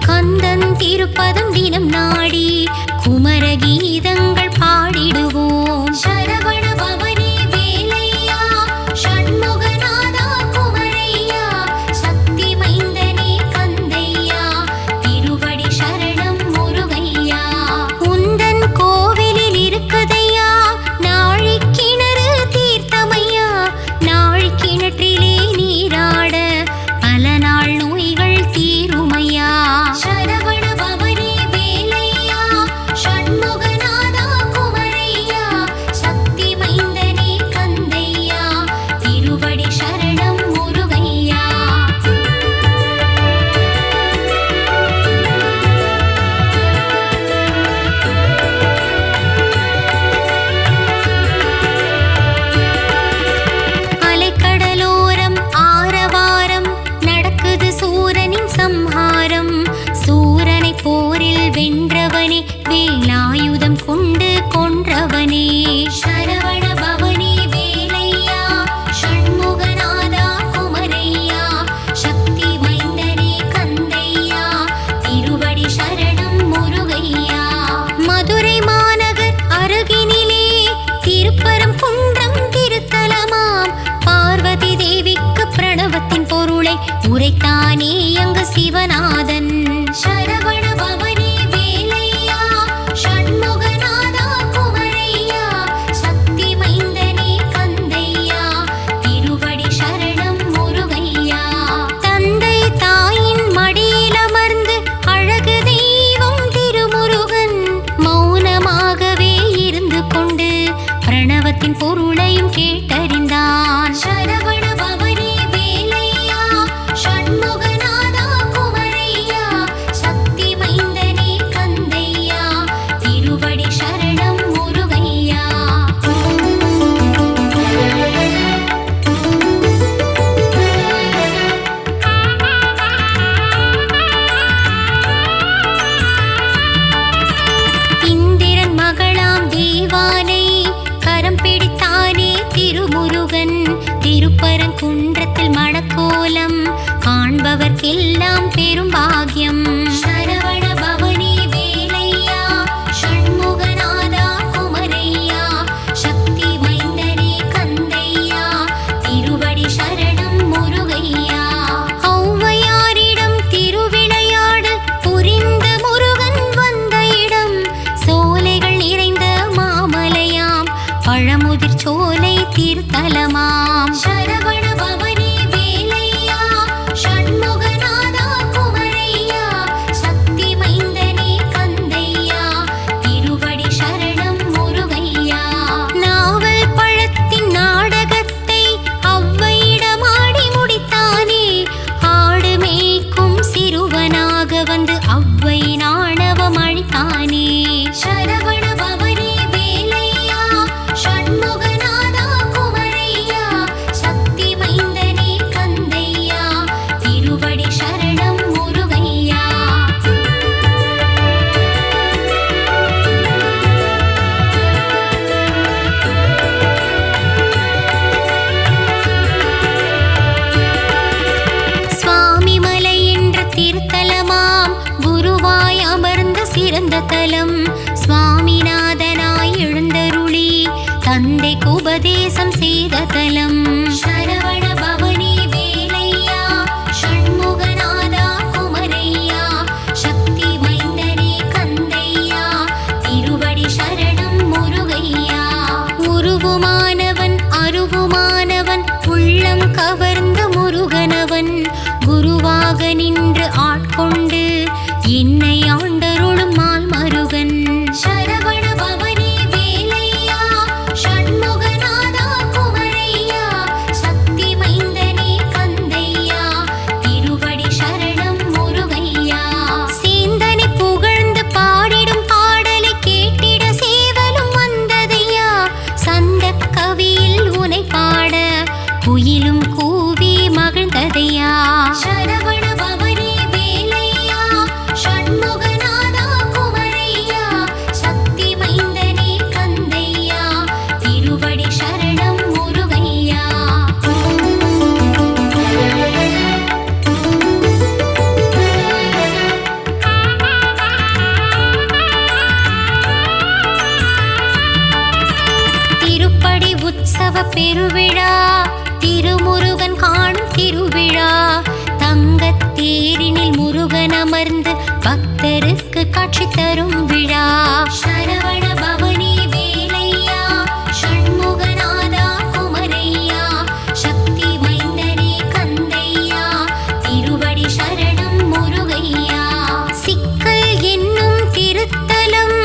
Speaker 5: கந்தன் திருப்பதம் தினம் நாடி குமர கீதங்கள் பாடிடுவோம் சரவண பவனே வேலையா ஷண்முகநாதா குமரையா சக்தி மைந்தனே கந்தையா திருவடி சரணம் முருகையா உந்தன் கோவிலில் இருக்குதையா நாழி கிணறு தீர்த்தமையா நாழி கிணற்றிலே நீராட பல நாள் நோய்கள் தீருமையா சரவண பவனே வேலையா ஷண்முகநாதா குமரையா சக்தி மைந்தனே கந்தையா திருவடி சரணம் முருகையா அலைக்கடலோரம் ஆரவாரம் நடக்குது சூரனின் சம்ஹாரம் சூரனை போரில் வென்றவனே வேலாயுதம் கொண்டு கொன்றவனே சரவண பவனே வேலையா ஷண்முகநாதா குமரையா சக்தி மைந்தனே கந்தையா திருவடி சரணம் முருகையா மதுரை மாநகர் அருகினிலே திருப்பரம் குன்றம் திருத்தலமாம் பார்வதி தேவிக்கு பிரணவத்தின் பொருளை உரைத்தானே அங்கு சிவநாதன் சரவண பவனே வேலையா ஷண்முகநாதா குமரையா சக்தி மைந்தனே கந்தையா திருவடி சரணம் முருகையா தந்தை தாயின் மடியில் அமர்ந்து அழகு தெய்வம் திருமுருகன் மௌனமாகவே இருந்து கொண்டு பிரணவத்தின் பொருளையும் கேட்டறிந்தான் சரவண பவனே வேலையா ஷண்முகநாதா குமரையா சக்தி மைந்தனே கந்தையா திருவடி சரணம் முருகையா இந்திரன் மகளாம் தேவானை கரம் பிடித்தானே திருமுருகன் திருப்பரங்குன்றத்தில் மணக்கோலம் காண்பவர்க்கெல்லாம் பெரும் பாக்கியம் சரவண பவனே வேலையா ஷண்முகநாதா குமரையா சக்தி மைந்தனே கந்தையா திருவடி சரணம் முருகையா ஔவையாரிடம் திருவிளையாடு புரிந்த முருகன் வந்த இடம் சோலைகள் நிறைந்த மாமலையாம் பழமுதிர் சோலை திருத்தலமாம் சரவண பவனே வேலையா ஷண்முகநாதா குமரையா சக்தி மைந்தனே கந்தையா திருவடி சரணம் முருகையா நாவல் பழத்தின் நாடகத்தை தலம் சுவாமிநாதனாய் எழுந்தருளி தந்தைக்கு உபதேசம் செய்த தலம் சரவண பவனி வேலையா ஷண்முகநாதா குமரையா சக்தி மைந்தனே கந்தையா திருவடி சரணம் முருகையா உருவுமானவன் அருவுமானவன் உள்ளம் கவர்ந்த முருகனவன் குருவாக நின்று ஆட்கொண்டு என்னை ஆண்டருளும் மால் மருகன் சரவண பவனி வேலையா ஷண்முகநாதா குமரையா சக்தி மைந்தனே கந்தையா திருவடி சரணம் முருகையா சேந்தனை புகழ்ந்து பாடிடும் பாடலை கேட்டிட சேவலும் வந்ததையா சந்த கவியில் உனை பாட குயிலும் கூவி மகிழ்ந்ததையா சரவண பவனி வேலையா ஷண்முகநாதா குமரையா சக்தி மைந்தனே கந்தையா திருவடி சரணம் முருகையா திருப்படி உற்சவ பெருவிழா திருமுருகன் காணும் திருவிழா தங்கத் தேரினில் முருகன் அமர்ந்து பக்தருக்கு காட்சி தரும் விழா சரவண பவனி வேலையா ஷண்முகநாதா குமரையா சக்தி மைந்தனே கந்தையா திருவடி சரணம் முருகையா சிக்கல் என்னும் திருத்தலம்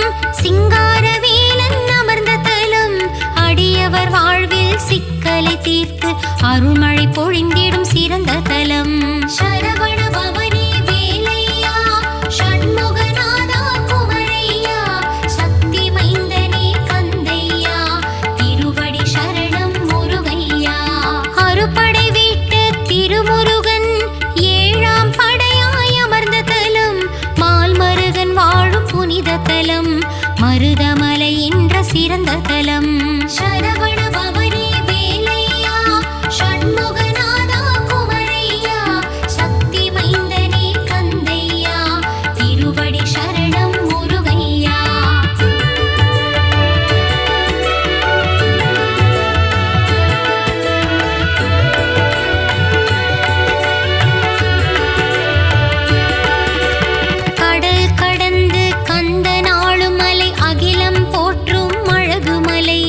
Speaker 5: சிங்காரவேலன் அமர்ந்த தலம் அடியவர் வாழ்வில் சிக்கலை தீர்த்து அருள்மழை பொழிந்திடும் சிறந்த தலம் சரவண பவனி வேலையா ஷண்முகநாதா குமரையா சக்தி மைந்தனே கந்தையா திருவடி சரணம் முருகையா அறுபடை வீட்டு திருமுருகன் ஏழாம் படையாய் அமர்ந்த தலம் மால் மருகன் வாழும் புனித தலம் மருதமலை என்ற சிறந்த தலம் சரவண பவனி வேலையா ஷண்முகநாதா குமரையா சக்தி மைந்தனே கந்தையா திருவடி சரணம் முருகையா கடல் கடந்து கந்த நாளும் மலை அகிலம் போற்றும் அழகுமலை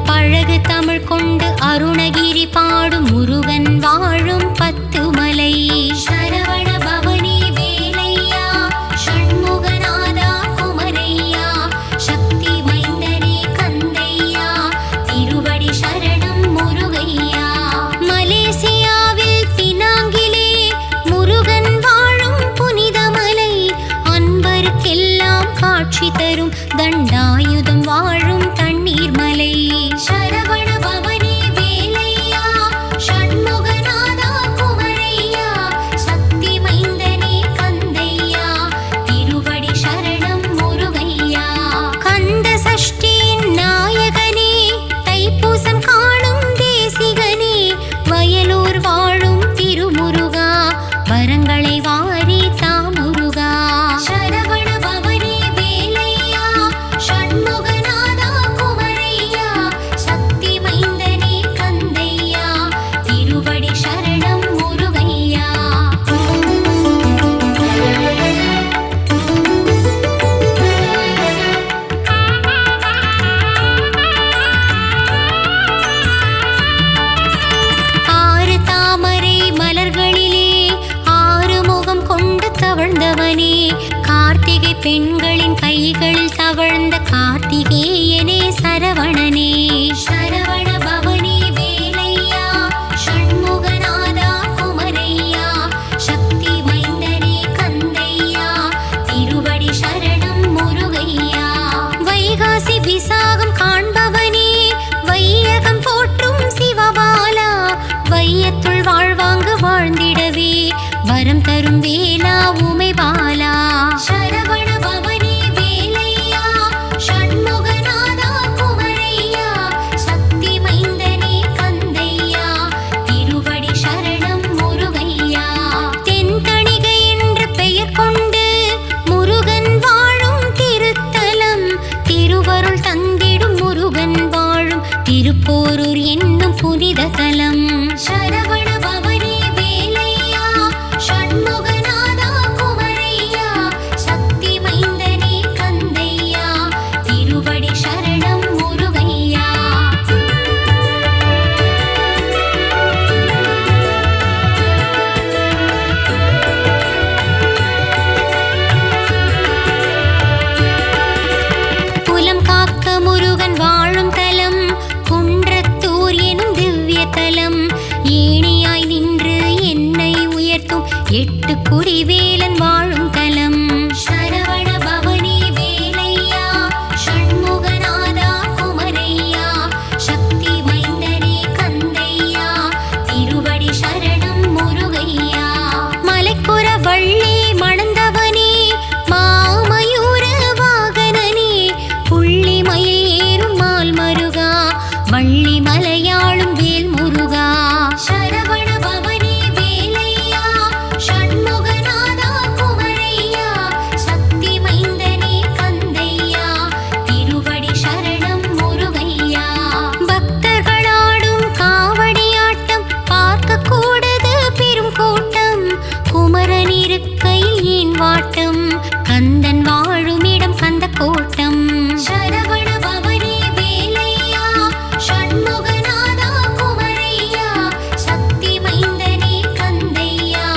Speaker 5: பழகு தமிழ் கொண்டு அருணகிரி பாடும் முருகன் வாழும் பத்துமலை சரவண பவனி வேலையா ஷண்முகநாதா குமரையா சக்தி மைந்தனே கந்தையா திருவடி சரணம் முருகையா மலேசியாவில் பினாங்கிலே முருகன் வாழும் புனித மலை அன்பருக்கெல்லாம் காட்சி தரும் தண்டாயுதம் வாழும் தண்ணீர் மலை சரவண பவனி வேலையா ஷண்முகநாதா குமரையா சக்தி மைந்தனே கந்தையா திருவடி சரணம் முருகையா கந்த சஷ்டியின் நாயகனே தைப்பூசம் காணும் தேசிகனே வயலூர் வாழும் திருமுருகா வரங்களை வாரி தாமுருகா சரவண பவனி வேலையா ஷண்முகநாதா குமரையா சக்தி மைந்தனே கந்தையா திருவடி சரணம் முருகையா ஆறு தாமரை மலர்களிலே ஆறு முகம் கொண்டு தவழ்ந்தவனே கார்த்திகை பெண்களின் கைகளில் தவழ்ந்த கார்த்திகேயனே சரவணனே சரவண பவனி வேலையா ஷண்முகநாதா குமரையா சக்தி மைந்தனே கந்தையா திருவடி சரணம் முருகையா வைகாசி விசாகம் காண்பவனே வையகம் போற்றும் சிவபாலா வையத்துள் வாழ்வாங்கு வாழ்ந்திடவே வரம் தரும் வேலா உமை பாலா சரவண பவனி வேலையா திருத்தலம். சரவண பவனே வேலையா ஷண்முகநாதா குமரையா சக்தி மைந்தனே கந்தையா திருவடி சரணம் முருகையா. குலம் காக்க முருகன் வாழும் தலம் குன்றத்தூர் எனும் திவ்ய தலம். ஏணியாய் நின்று என்னை உயர்த்தும் 8 குடிவேலன் வாழும் தலம். சரவண பவனே வேலையா ஷண்முகநாதா குமரையா சக்தி மைந்தனே கந்தையா திருவடி சரணம் முருகையா. மலைக்குற வள்ளி மணந்தவனே மாமயூர வாகனனே புள்ளி மயில் ஏறும் மால் மருகா வள்ளி மலையாளும் வேல் முருகா. சரவண பவனே வேலையா ஷண்முகநாதா குமரையா சக்தி மைந்தனே கந்தையா திருவடி சரணம் முருகையா. பக்தர்களாடும் காவடியாட்டம் பார்க்க கூடது பெரும் கூட்டம். குமரன் இருக்கையில் ஏன் வாட்டம் கந்தன் வாழும் இடம் கந்த கோட்டம். சரவண பவனே வேலையா ஷண்முகநாதா குமரையா சக்தி மைந்தனே கந்தையா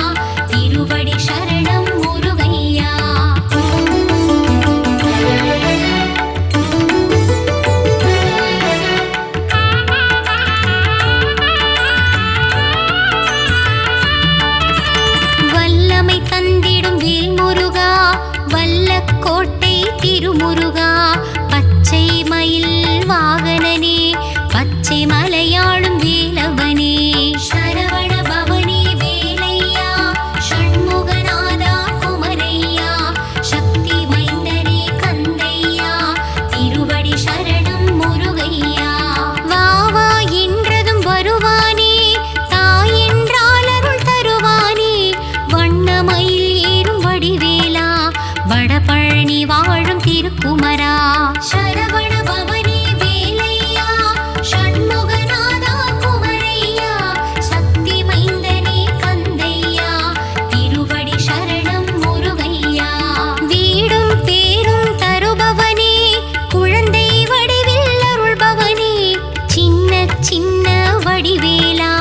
Speaker 5: திருவடி சரணம் முருகையா. வல்லமை தந்திடும் வேல் முருகா வல்லக்கோட்டை திருமுருகா பச்சை மயில் வாகனனே பச்சை மலையாளும் வேலவனே. சரவண பவனே வேலையா ஷண்முகநாதா குமரையா சக்தி மைந்தனே கந்தையா திருவடி சரணம் முருகையா. வாவா என்றதும் வருவானே தாய் என்றால் அருள் தருவானே வண்ணமயில் ஏறும் வடிவேலா வடபழனி வாழும் திருக்குமரா. சரவண பவனே வேலையா ஷண்முகநாதா குமரையா சக்தி மைந்தனே கந்தையா திருவடி சரணம் முருகையா. வீடும் பேரும் தருபவனே குழந்தை வடிவில் அருள்பவனே சின்ன சின்ன வடிவேலா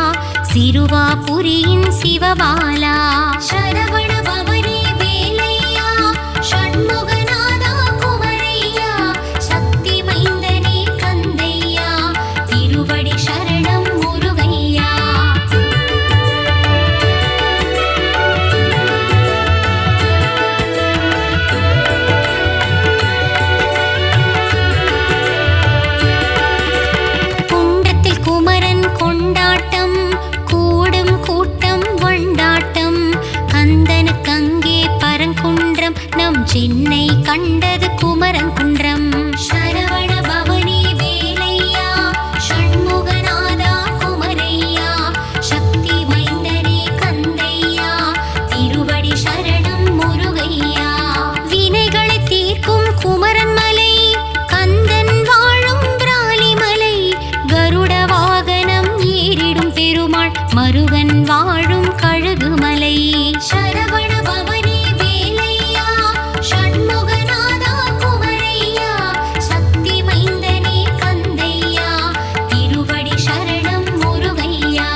Speaker 5: சிறுவாபுரியின் சிவபாலா. சரவண பவனே வேலையா ஷண்முகநாதா குமரையா சக்தி மைந்தனே கந்தையா திருவடி சரணம் முருகையா. குண்டத்தில் குமரன் கொண்டாட்டம் கூடும் கூட்டம் வண்டாட்டம் கந்தனுக்கு அங்கே பரங்குன்றம் நம் சென்னை கண்டது குமரன் குன்றம். சரவண பவனே வேலையா ஷண்முகநாதா குமரையா சக்தி மைந்தனே கந்தையா திருவடி சரணம் முருகையா. வினைகளை தீர்க்கும் குமரன் மலை கந்தன் வாழும் பிராலி மலை கருட வாகனம் ஏறிடும் பெருமாள் மருகன் வாழும் கழுகுமலை. சரவண பவனே வேலையா ஷண்முகநாதா குமரையா சக்தி மைந்தனே கந்தையா திருவடி சரணம் முருகையா.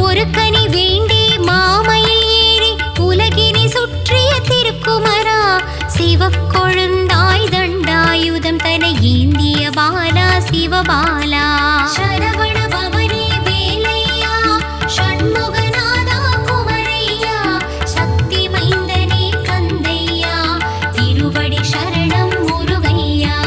Speaker 5: ஒரு கனி வேண்டி மாமயில் ஏறி உலகினை சுற்றிய திருக்குமரா சிவக்கொழுந்தாய் தண்டாயுதம் தன ஏந்திய பாலா சிவபாலா. சரவண பவனே வேலையா ஷண்முகநாதா குமரையா சக்தி மைந்தனே கந்தையா திருவடி சரணம் முருகையா.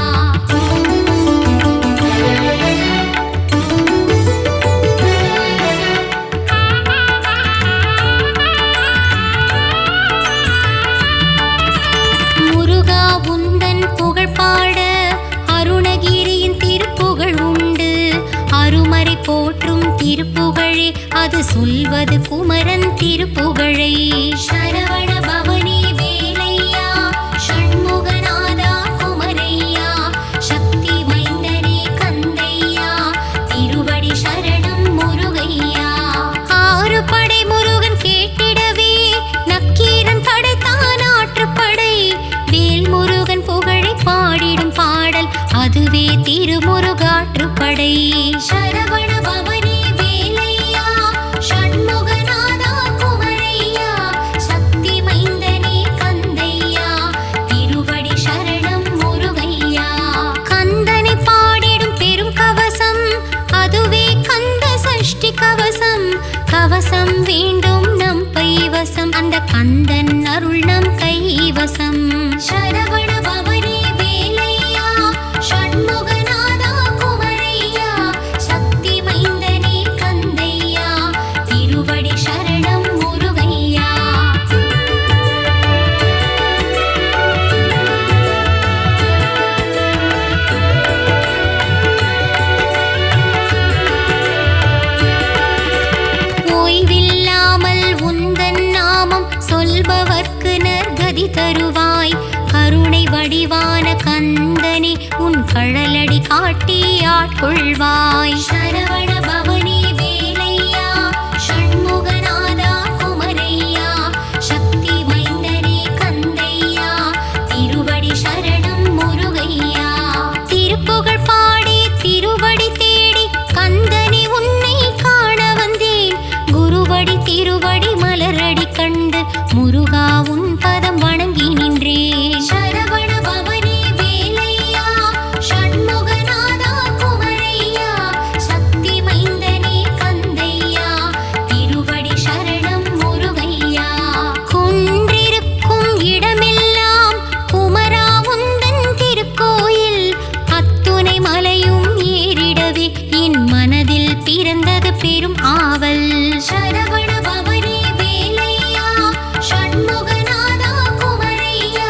Speaker 5: முருகா உந்தன் புகழ் பாட அருணகிரியின் திருப்புகழ் உண்டு. அருமறை போற்றும் திருப்புகழே அது சொல்வது குமரன் திருப்புகழை. சரவண பவனே வேலையா ஷண்முகநாதா குமரையா சக்தி மைந்தனே கந்தையா திருவடி சரணம் முருகையா. கவசம் வேண்டும் நம் பைவசம், அந்த கந்தன் அருள் நம் கைவசம். சரவண பவனே வேலையா, ஷண்முகநாதா குமரையா, சக்தி மைந்தனே கந்தையா, திருவடி சரணம் முருகையா. ஓய்வில்லாமல் உந்தன் நாமம் சொல்பவர்க்கு நற்கதி தருவாய். கருணை வடிவான கந்தனே உன் கழலடி காட்டி ஆட்கொள்வாய். சரவண பவனே வேலையா, ஷண்முகநாதா குமரையா, சக்தி மைந்தனே கந்தையா, திருவடி சரணம் முருகையா. திருப்புகழ் பாடி திருவடி தேடி கந்தனே உன்னை காண வந்தேன். குருவடி திருவடி மலரடி கண்டு முருகா உன் பதம் வணங்கி நின்றேன். சரவண பவனே வேலையா, ஷண்முகநாதா குமரையா, சக்தி மைந்தனே கந்தையா, திருவடி சரணம் முருகையா. குன்றிருக்கும் இடமெல்லாம் குமரா உந்தன் திருக்கோயில், அத்துணை மலையும் ஏறிடவே என் மனதில் பிறந்தது பெரும் ஆவல். சரவண பவனே வேலையா, ஷண்முகநாதா குமரையா,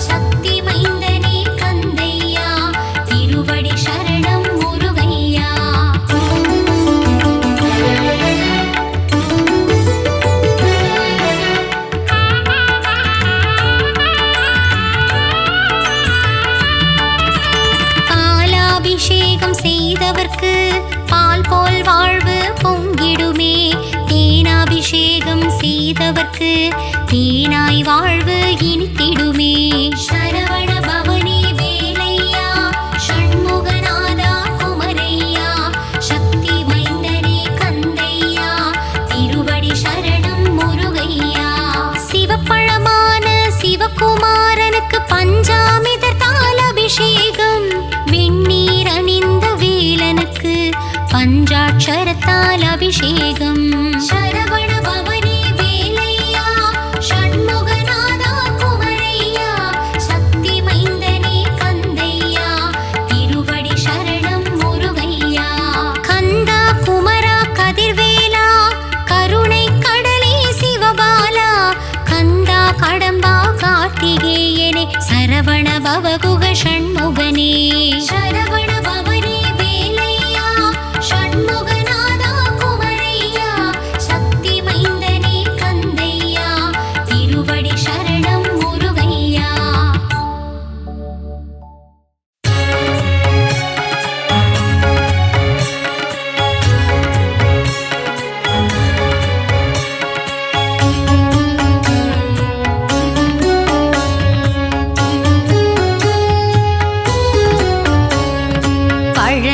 Speaker 5: சக்தி மைந்தனே கந்தையா, திருவடி சரணம் முருகையா. பாலாபிஷேகம் செய்தவர்க்கு பால் போல் வாழ்வு பொங்கிடுமே. தேனாபிஷேகம் செய்தவர்க்கு தேனாய் வாழ்வு இனித்திடுமே. சரவண பவனே வேலையா, ஷண்முகநாதா குமரையா, சக்தி மைந்தனே கந்தையா, திருவடி சரணம் முருகையா. சிவப்பழமான சிவகுமாரனுக்கு பஞ்சாமிர்தத்தால் அபிஷேகம், வெந்நீர் அணிந்த வேலனுக்கு பஞ்சாட்சரத்தால் அபிஷேகம். சரவண பவனே வேலையா, ஷண்முகநாதா குமரையா, சக்தி மைந்தனே கந்தையா, திருவடி சரணம் முருகையா. கந்தா குமரா கதிர்வேலா, கருணை கடலே சிவபாலா, கந்தா கடம்பா கார்த்திகேயனே, சரவண பவகுக ஷண்முகனே. சரவண பவனே வேலையா, ஷண்முகநாதா குமரையா, சக்தி மைந்தனே கந்தையா, திருவடி சரணம் முருகையா.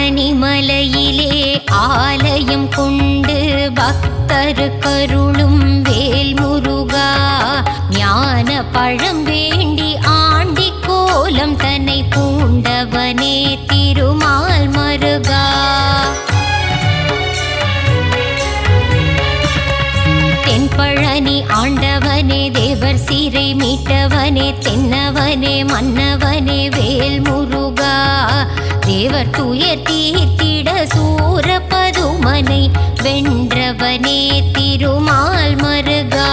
Speaker 5: பழனிமலையிலே ஆலயம் கொண்டு பக்தரு கருளும் வேல் முருகா, ஞான பழம் வேண்டி ஆண்டி கோலம் தன்னை பூண்டவனே திருமால் மருகா. தென்பழனி ஆண்டவனே, தேவர் சீரை மீட்டவனே, தென்னவனே மன்னவனே வேல் முருகா, தேவர் துயர் தீர்த்திட சூரபதுமனை வென்றவனே திருமால் மருகா.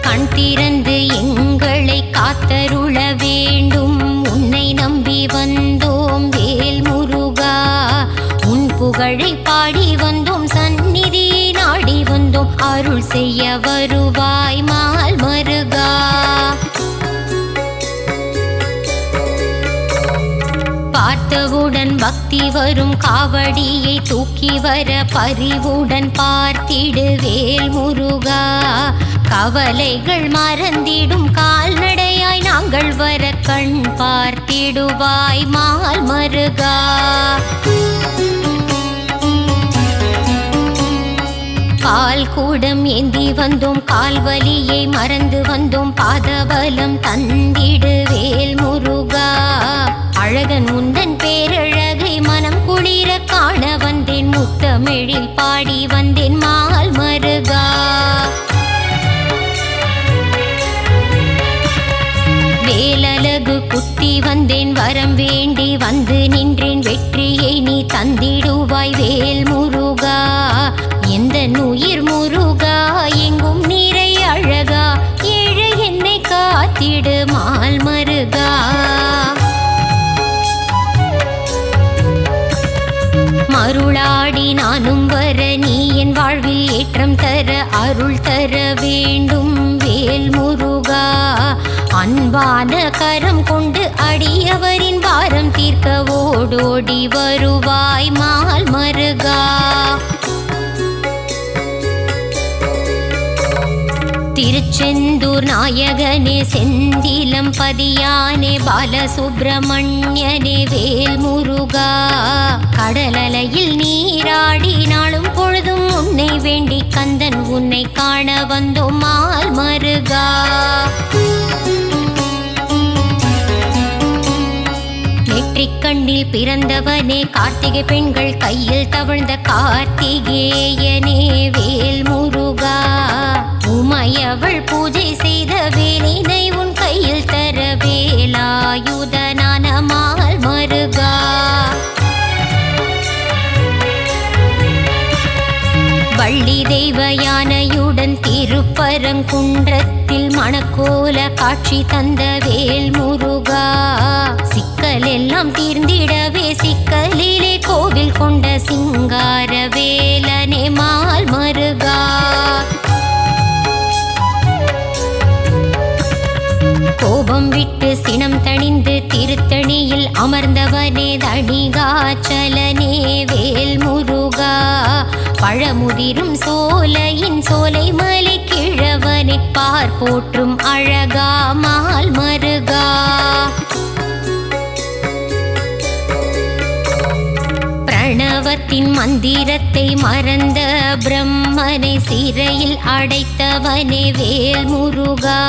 Speaker 5: கண் திறந்து எங்களை காத்தருள வேண்டும், உன்னை நம்பி வந்தோம் வேல் முருகா. உன் புகழை பாடி வந்தோம், சந்நிதி நாடி வந்தோம், அருள் செய்ய வருவாய் மால் மருகா. பார்த்தவுடன் பக்தி வரும், காவடியை தூக்கி வர பரிவுடன் பார்த்திடு வேல் முருகா. கவலைகள் மறந்திடும் கால்நடையாய் நாங்கள் வர கண் பார்த்திடுவாய் மால் மருகா. பால் கூடம் ஏந்தி வந்தோம், கால்வலியை மறந்து வந்தோம், பாதபலம் தந்திடு வேல் முருகா. அழகன் உந்தன் பேரழகை மனம் குளிர காண வந்தேன் முத்தமிழில் பாடி வந்தேன் மால் மருகா. வேலழகு குத்தி வந்தேன் வரம் வேண்டி வந்து நின்றேன் வெற்றியை நீ தந்திடுவாய் வேல் முருகா. எந்த உயிர் முருகா எங்கும் நீரை அழகா ஏழை என்னை காத்திடு மால் மருகா. மருளாடி நானும் வர நீ என் வாழ்வில் ஏற்றம் தர அருள் தர வேண்டும் வேல் முருகா. அன்பான கரம் கொண்டு அடியவரின் பாரம் தீர்க்க ஓடோடி வருவாய் மால் மருகா. திருச்செந்தூர் நாயகனே செந்திலம் பதியானே பாலசுப்பிரமணியனே வேல் முருகா. கடலலையில் நீராடி நாளும் பொழுதும் உன்னை வேண்டி கந்தன் உன்னை காண வந்தோம் மால் மருகா. நெற்றிக் கண்ணில் பிறந்தவனே கார்த்திகை பெண்கள் கையில் தவழ்ந்த கார்த்திகேயனே வேல் முருகா. உமையவள் பூஜை செய்த வேலினை உன் கையில் தர வேலாயுதனான மால் மருகா. வள்ளி தெய்வ யானையுடன் திருப்பரங்குன்றத்தில் மணக்கோல காட்சி தந்த வேல் முருகா. சிக்கல் எல்லாம் தீர்ந்திடவே சிக்கலிலே கோவில் கொண்ட சிங்கார வேலனே மால் மருகா. கோபம் விட்டு சினம் தணிந்து திருத்தணியில் அமர்ந்தவனே தணிகாச்சலனே வேல் முருகா. பழமுதிரும் சோலையின் சோலை மலை கிழவனை பார் போற்றும் அழகா மால் மருகா. பிரணவத்தின் மந்திரத்தை மறந்த பிரம்மனை சிறையில் அடைத்தவனே வேல் முருகா.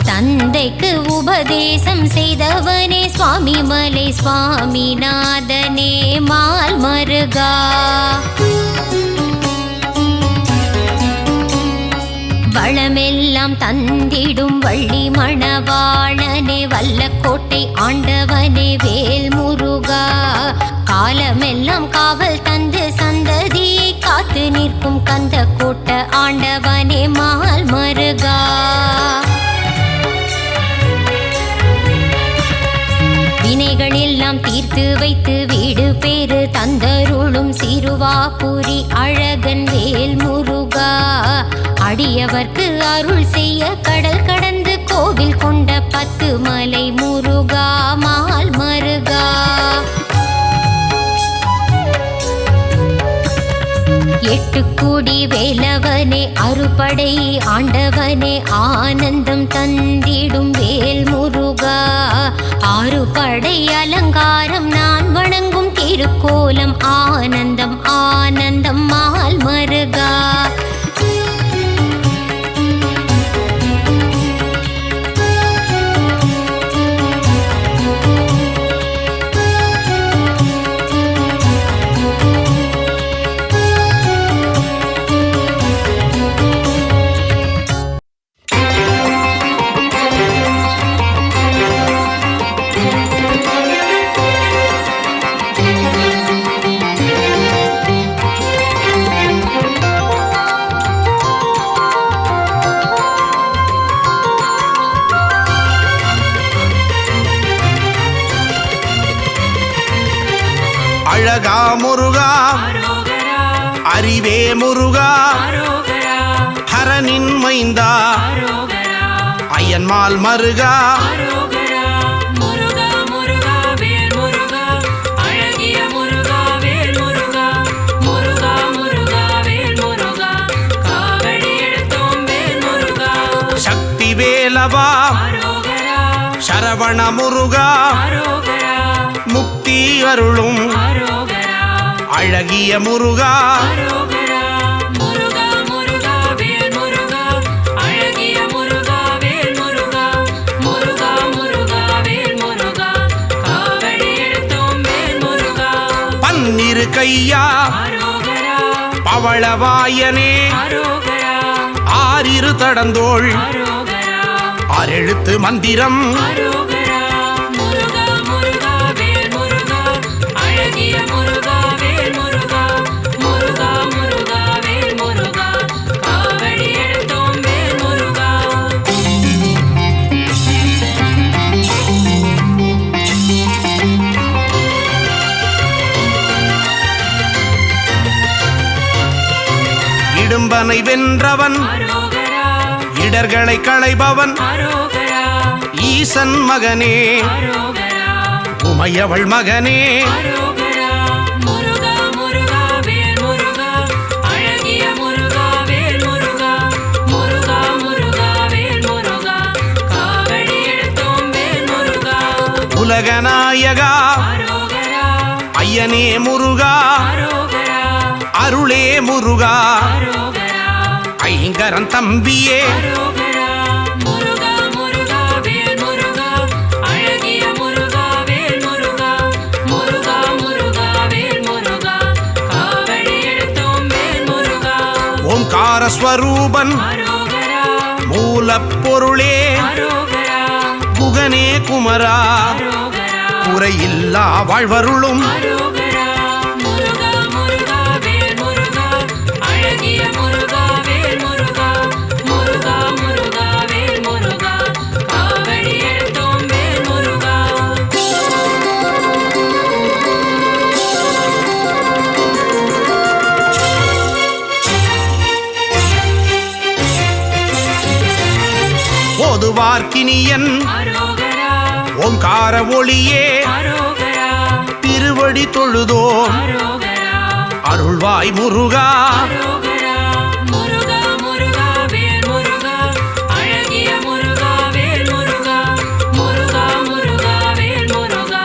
Speaker 5: தந்தைக்கு உபதேசம் செய்தவனே சுவாமி மலை சுவாமிநாதனே மால் மருகா. வளமெல்லாம் தந்திடும் வள்ளி மணவாளனே வல்லக்கோட்டை ஆண்டவனே வேல் முருகா. காலமெல்லாம் காவல் தந்து சந்ததியை காத்து நிற்கும் கந்த கோட்ட ஆண்டவனே மால் மருகா. வினைகள் எல்லாம் தீர்த்து வைத்து வீடு பேரு தந்தருளும் சிறுவாபுரி அழகன் வேல் முருகா. அடியவர்க்கு அருள் செய்ய கடல் கடந்து கோவில் கொண்ட 10 மலை முருகா மால் மருகா. எட்டுக்குடி வேலவனே அறுபடை ஆண்டவனே ஆனந்தம் தந்திடும் வேல் முருகா. 6 படை அலங்காரம் நான் வணங்கும் திருக்கோலம் ஆனந்தம் ஆனந்தம் மால் மருகா.
Speaker 3: அழகா முருகா அறிவே முருகா ஹரனின் மைந்தா அய்யன்மால் மருகா. சக்தி வேலவா சரவண முருகா முக்தி அருளும் அழகிய முருகா. பன்னிரு கையா
Speaker 2: அரோகரா
Speaker 3: பவளவாயனே
Speaker 2: அரோகரா
Speaker 3: ஆறிரு தடந்தோள்
Speaker 2: அரோகரா
Speaker 3: ஆறெழுத்து மந்திரம்
Speaker 2: அரோகரா முருகா முருகா வேல் முருகா அழகிய முருகா வேல் முருகா முருகா முருகா வேல் முருகா காவடி எடுத்தோம் வேல் முருகா
Speaker 3: இடும்பனை வென்றவன்
Speaker 2: அரோகரா
Speaker 3: இடர்களை களைபவன்
Speaker 2: அரோகரா
Speaker 3: ஈசன் மகனே
Speaker 2: அரோகரா
Speaker 3: உமையவள் மகனே
Speaker 2: அரோகரா முருகா முருகா வேல் முருகா அழகிய முருகா வேல் முருகா முருகா முருகா வேல் முருகா காவடி எடுத்தோம் வேல் முருகா
Speaker 3: உலகநாயகா
Speaker 2: அரோகரா
Speaker 3: ஐயனே முருகா
Speaker 2: அரோகரா
Speaker 3: அருளே முருகா
Speaker 2: அரோகரா
Speaker 3: ஐங்கரன் தம்பியே
Speaker 2: அரோகரா முருகா முருகா வேல் முருகா அழகிய முருகா வேல் முருகா முருகா முருகா வேல் முருகா காவடி எடுத்தோம் வேல் முருகா
Speaker 3: ஓம்கார ஸ்வரூபன்
Speaker 2: அரோகரா
Speaker 3: மூலப்பொருளே
Speaker 2: அரோகரா
Speaker 3: குகனே குமரா
Speaker 2: அரோகரா
Speaker 3: குறையில்லா வாழ்வருளும்
Speaker 2: அரோகரா முருகா முருகா வேல் முருகா அழகிய முருகா வேல் முருகா முருகா முருகா வேல் முருகா காவடி எடுத்தோம் வேல் முருகா
Speaker 3: ஓதுவார்க்கினியன்
Speaker 2: அரோகரா
Speaker 3: ஓம்கார ஒளியே
Speaker 2: அரோகரா
Speaker 3: திருவடி தொழுதோ
Speaker 2: அரோகரா
Speaker 3: அருள்வாய் முருகா
Speaker 2: அரோகரா முருகா முருகா வேல் முருகா அழகிய முருகா வேல் முருகா முருகா முருகா வேல் முருகா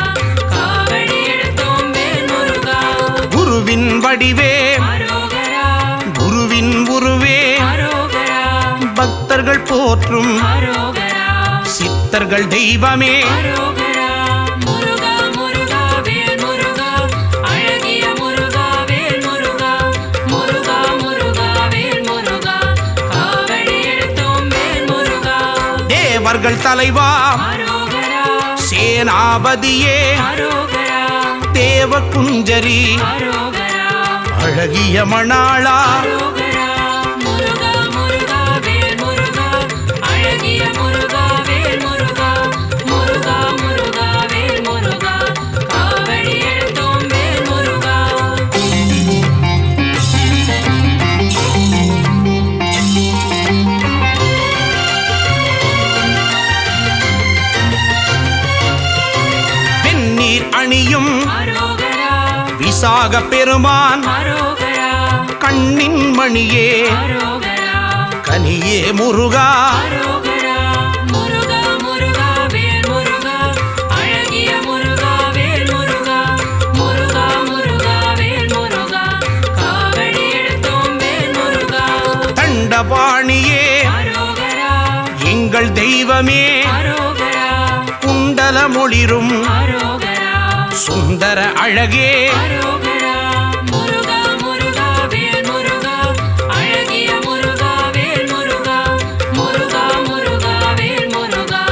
Speaker 2: காவடி எடுத்தோம் வேல் முருகா
Speaker 3: குருவின் வடிவே
Speaker 2: அரோகரா
Speaker 3: குருவின் உருவே
Speaker 2: அரோகரா
Speaker 3: பக்தர்கள் போற்றும்
Speaker 2: அரோகரா
Speaker 3: சித்தர்கள் தெய்வமே
Speaker 2: அரோகரா முருகா முருகா வேல் முருகா அழகிய முருகா வேல் முருகா முருகா முருகா வேல் முருகா காவடி எடுத்தோம் வேல் முருகா
Speaker 3: தேவர்கள் தலைவா
Speaker 2: அரோகரா
Speaker 3: சேனாபதியே
Speaker 2: அரோகரா
Speaker 3: தேவ குஞ்சரி
Speaker 2: அரோகரா
Speaker 3: அழகிய மணாளா
Speaker 2: அரோகரா முருகா முருகா வேல் முருகா அழகிய முருகா வேல் முருகா முருகா முருகா வேல் முருகா காவடி எடுத்தோம் வேல் முருகா
Speaker 3: வெந்நீர் அணியும்
Speaker 2: அரோகரா
Speaker 3: விசாக பெருமான்
Speaker 2: அரோகரா
Speaker 3: கண்ணின் மணியே
Speaker 2: அரோகரா
Speaker 3: கனியே முருகா
Speaker 2: அரோகரா முருகா முருகா வேல் முருகா அழகிய முருகா வேல் முருகா முருகா முருகா வேல் முருகா காவடி எடுத்தோம் வேல் முருகா
Speaker 3: தண்டபாணியே
Speaker 2: அரோகரா
Speaker 3: எங்கள் தெய்வமே
Speaker 2: அரோகரா
Speaker 3: குண்டல மொழிரும்
Speaker 2: அரோகரா
Speaker 3: சுந்தர அழகே
Speaker 2: அரோகரா முருகா முருகா வேல் முருகா அழகிய முருகா வேல் முருகா முருகா முருகா வேல் முருகா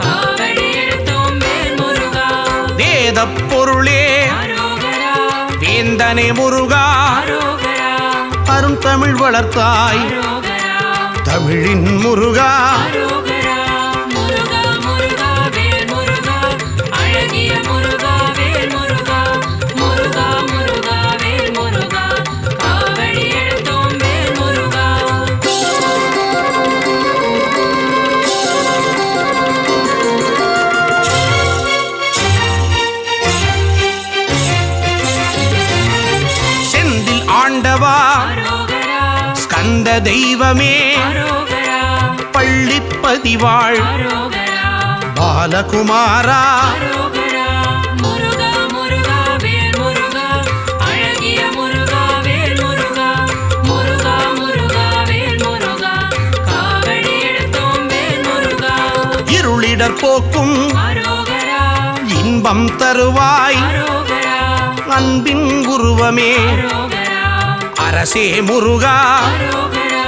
Speaker 2: காவடி எடுத்தோம் வேல் முருகா
Speaker 3: வேதப் பொருளே
Speaker 2: அரோகரா
Speaker 3: வேந்தனே முருகா
Speaker 2: அரோகரா
Speaker 3: அருந்தமிழ் வளர்த்தாய்
Speaker 2: அரோகரா
Speaker 3: தமிழின் முருகா
Speaker 2: அரோகரா முருகா முருகா வேல் முருகா அழகிய முருகா வேல் முருகா முருகா முருகா வேல் முருகா காவடி எடுத்தோம் வேல் முருகா
Speaker 3: செந்தில் ஆண்டவா
Speaker 2: அரோகரா
Speaker 3: ஸ்கந்த தெய்வமே
Speaker 2: அரோகரா
Speaker 3: பள்ளிப்பதிவாள்
Speaker 2: அரோகரா
Speaker 3: பாலகுமாரா
Speaker 2: அரோகரா முருகா முருகா வேல் முருகா அழகிய முருகா வேல் முருகா முருகா முருகா வேல் முருகா காவடி எடுத்தோம் வேல் முருகா
Speaker 3: இருளிடர் போக்கும்
Speaker 2: அரோகரா
Speaker 3: இன்பம் தருவாய்
Speaker 2: அரோகரா
Speaker 3: அன்பின் உருவமே
Speaker 2: அரோகரா
Speaker 3: அரசே முருகா
Speaker 2: அரோகரா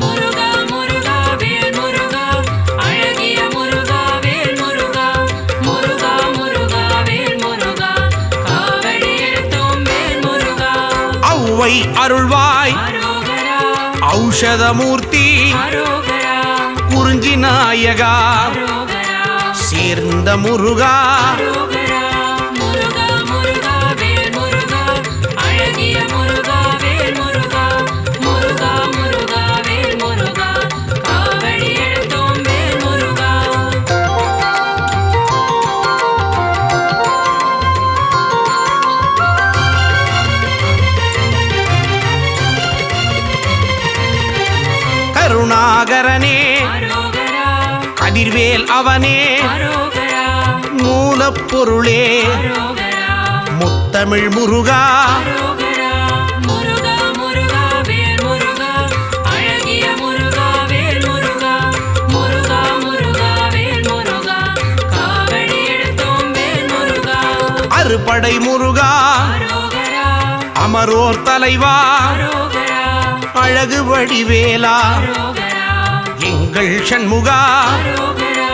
Speaker 2: முருகா முருகா வேல் முருகா அழகிய முருகா வேல் முருகா முருகா முருகா வேல் முருகா காவடி எடுத்தோம் வேல் முருகா
Speaker 3: ஔவை அருள்வாய்
Speaker 2: அரோகரா
Speaker 3: ஔஷதமூர்த்தி
Speaker 2: அரோகரா
Speaker 3: குறிஞ்சி நாயகா
Speaker 2: அரோகரா
Speaker 3: சேர்ந்த முருகா
Speaker 2: அரோகரா முருகா முருகா வேல் முருகா அழகிய முருகா வேல் முருகா முருகா முருகா வேல் முருகா காவடி எடுத்தோம் வேல் முருகா
Speaker 3: கருணாகரனே
Speaker 2: அரோகரா
Speaker 3: கதிர்வேல் அவனே
Speaker 2: அரோகரா
Speaker 3: மூலப்பொருளே
Speaker 2: அரோகரா
Speaker 3: முத்தமிழ் முருகா
Speaker 2: அரோகரா முருகா முருகா வேல் முருகா அழகிய முருகா வேல் முருகா முருகா முருகா வேல் முருகா காவடி எடுத்தோம் வேல் முருகா
Speaker 3: அறுபடை முருகா
Speaker 2: அரோகரா
Speaker 3: அமரோர் தலைவா
Speaker 2: அரோகரா
Speaker 3: அழகு வடிவேலா
Speaker 2: அரோகரா
Speaker 3: எங்கள் சண்முகா
Speaker 2: அரோகரா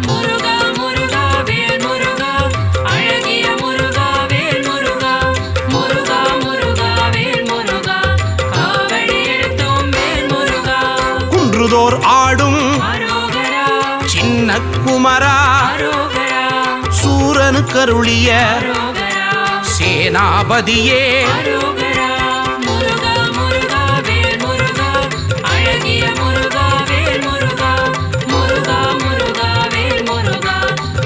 Speaker 2: முருகா முருகா வேல் முருகா அழகிய முருகா வேல் முருகா முருகா முருகா வேல் முருகா காவடி எடுத்தோம் வேல் முருகா
Speaker 3: குன்றுதோர் ஆடும்
Speaker 2: அரோகரா
Speaker 3: சின்ன குமரா
Speaker 2: அரோகரா
Speaker 3: சூரனு கருளிய
Speaker 2: அரோகரா
Speaker 3: சேனாபதியே
Speaker 2: அரோகரா முருகா முருகா வேல் முருகா அழகிய முருகா வேல் முருகா முருகா முருகா வேல் முருகா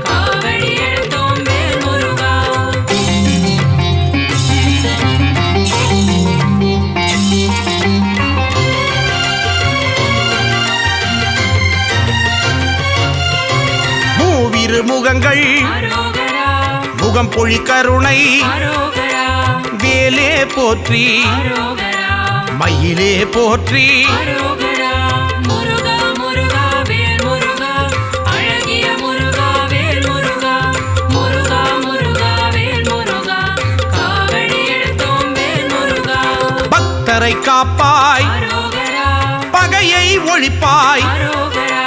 Speaker 2: காவடி எடுத்தோம் வேல் முருகா
Speaker 3: மூவிரு முகங்கள்
Speaker 2: அரோகரா
Speaker 3: முகம் பொழி கருணை
Speaker 2: அரோகரா
Speaker 3: வேலே போற்றி
Speaker 2: அரோகரா
Speaker 3: மயிலே போற்றி
Speaker 2: அரோகரா முருகா முருகா வேல் முருகா அழகிய முருகா வேல் முருகா முருகா முருகா வேல் முருகா காவடி எடுத்தோம் வேல் முருகா
Speaker 3: பக்தரை காப்பாய்
Speaker 2: அரோகரா
Speaker 3: பகையை ஒழிப்பாய்
Speaker 2: அரோகரா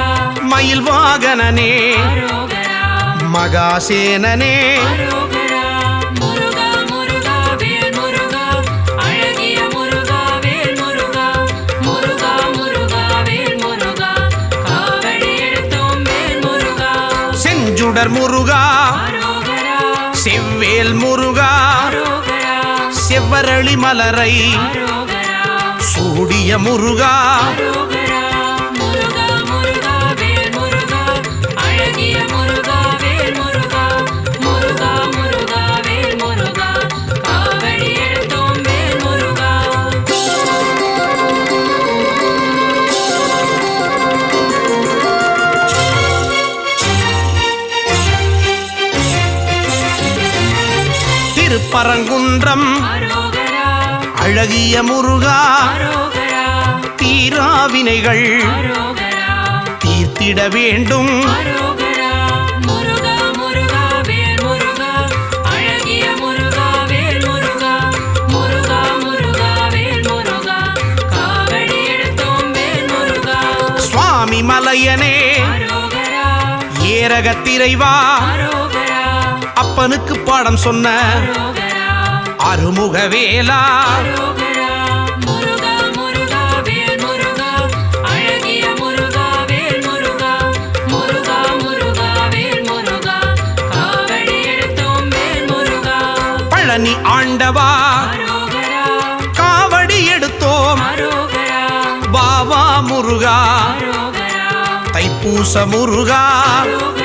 Speaker 3: மயில் வாகனனே
Speaker 2: அரோகரா
Speaker 3: மகாசேனனே
Speaker 2: அரோகரா முருகா முருகா வேல் முருகா அழகிய முருகா வேல் முருகா முருகா முருகா வேல் முருகா காவடி எடுத்தோம் வேல் முருகா
Speaker 3: செஞ்சுடர் முருகா
Speaker 2: அரோகரா
Speaker 3: செவ்வேல் முருகா
Speaker 2: அரோகரா
Speaker 3: செவ்வரளி மலரை
Speaker 2: அரோகரா
Speaker 3: சூடிய முருகா
Speaker 2: அரோகரா முருகா முருகா வேல் முருகா அழகிய முருகா வேல் முருகா முருகா முருகா வேல் முருகா காவடி எடுத்தோம் வேல் முருகா
Speaker 3: திருப்பரங்குன்றம்
Speaker 2: அரோகரா
Speaker 3: அழகிய முருகா
Speaker 2: அரோகரா
Speaker 3: தீராவினைகள்
Speaker 2: அரோகரா
Speaker 3: தீர்த்திட வேண்டும்
Speaker 2: அரோகரா முருகா முருகா வேல் முருகா அழகிய முருகா வேல் முருகா முருகா முருகா வேல் முருகா காவடி எடுத்தோம் வேல் முருகா
Speaker 3: சுவாமி மலையனே
Speaker 2: அரோகரா
Speaker 3: ஏரகத்திரைவா
Speaker 2: அரோகரா
Speaker 3: அப்பனுக்கு பாடம் சொன்ன
Speaker 2: அரோகரா
Speaker 3: அருமுகவேலா
Speaker 2: அரோகரா முருகா முருகா வேல் முருகா அழகிய முருகா வேல் முருகா முருகா முருகா வேல் முருகா காவடி எடுத்தோம் வேல் முருகா
Speaker 3: பழனி ஆண்டவா
Speaker 2: அரோகரா
Speaker 3: காவடி எடுத்தோம்
Speaker 2: அரோகரா
Speaker 3: வாவா முருகா
Speaker 2: அரோகரா
Speaker 3: தைப்பூச முருகா
Speaker 2: அரோகரா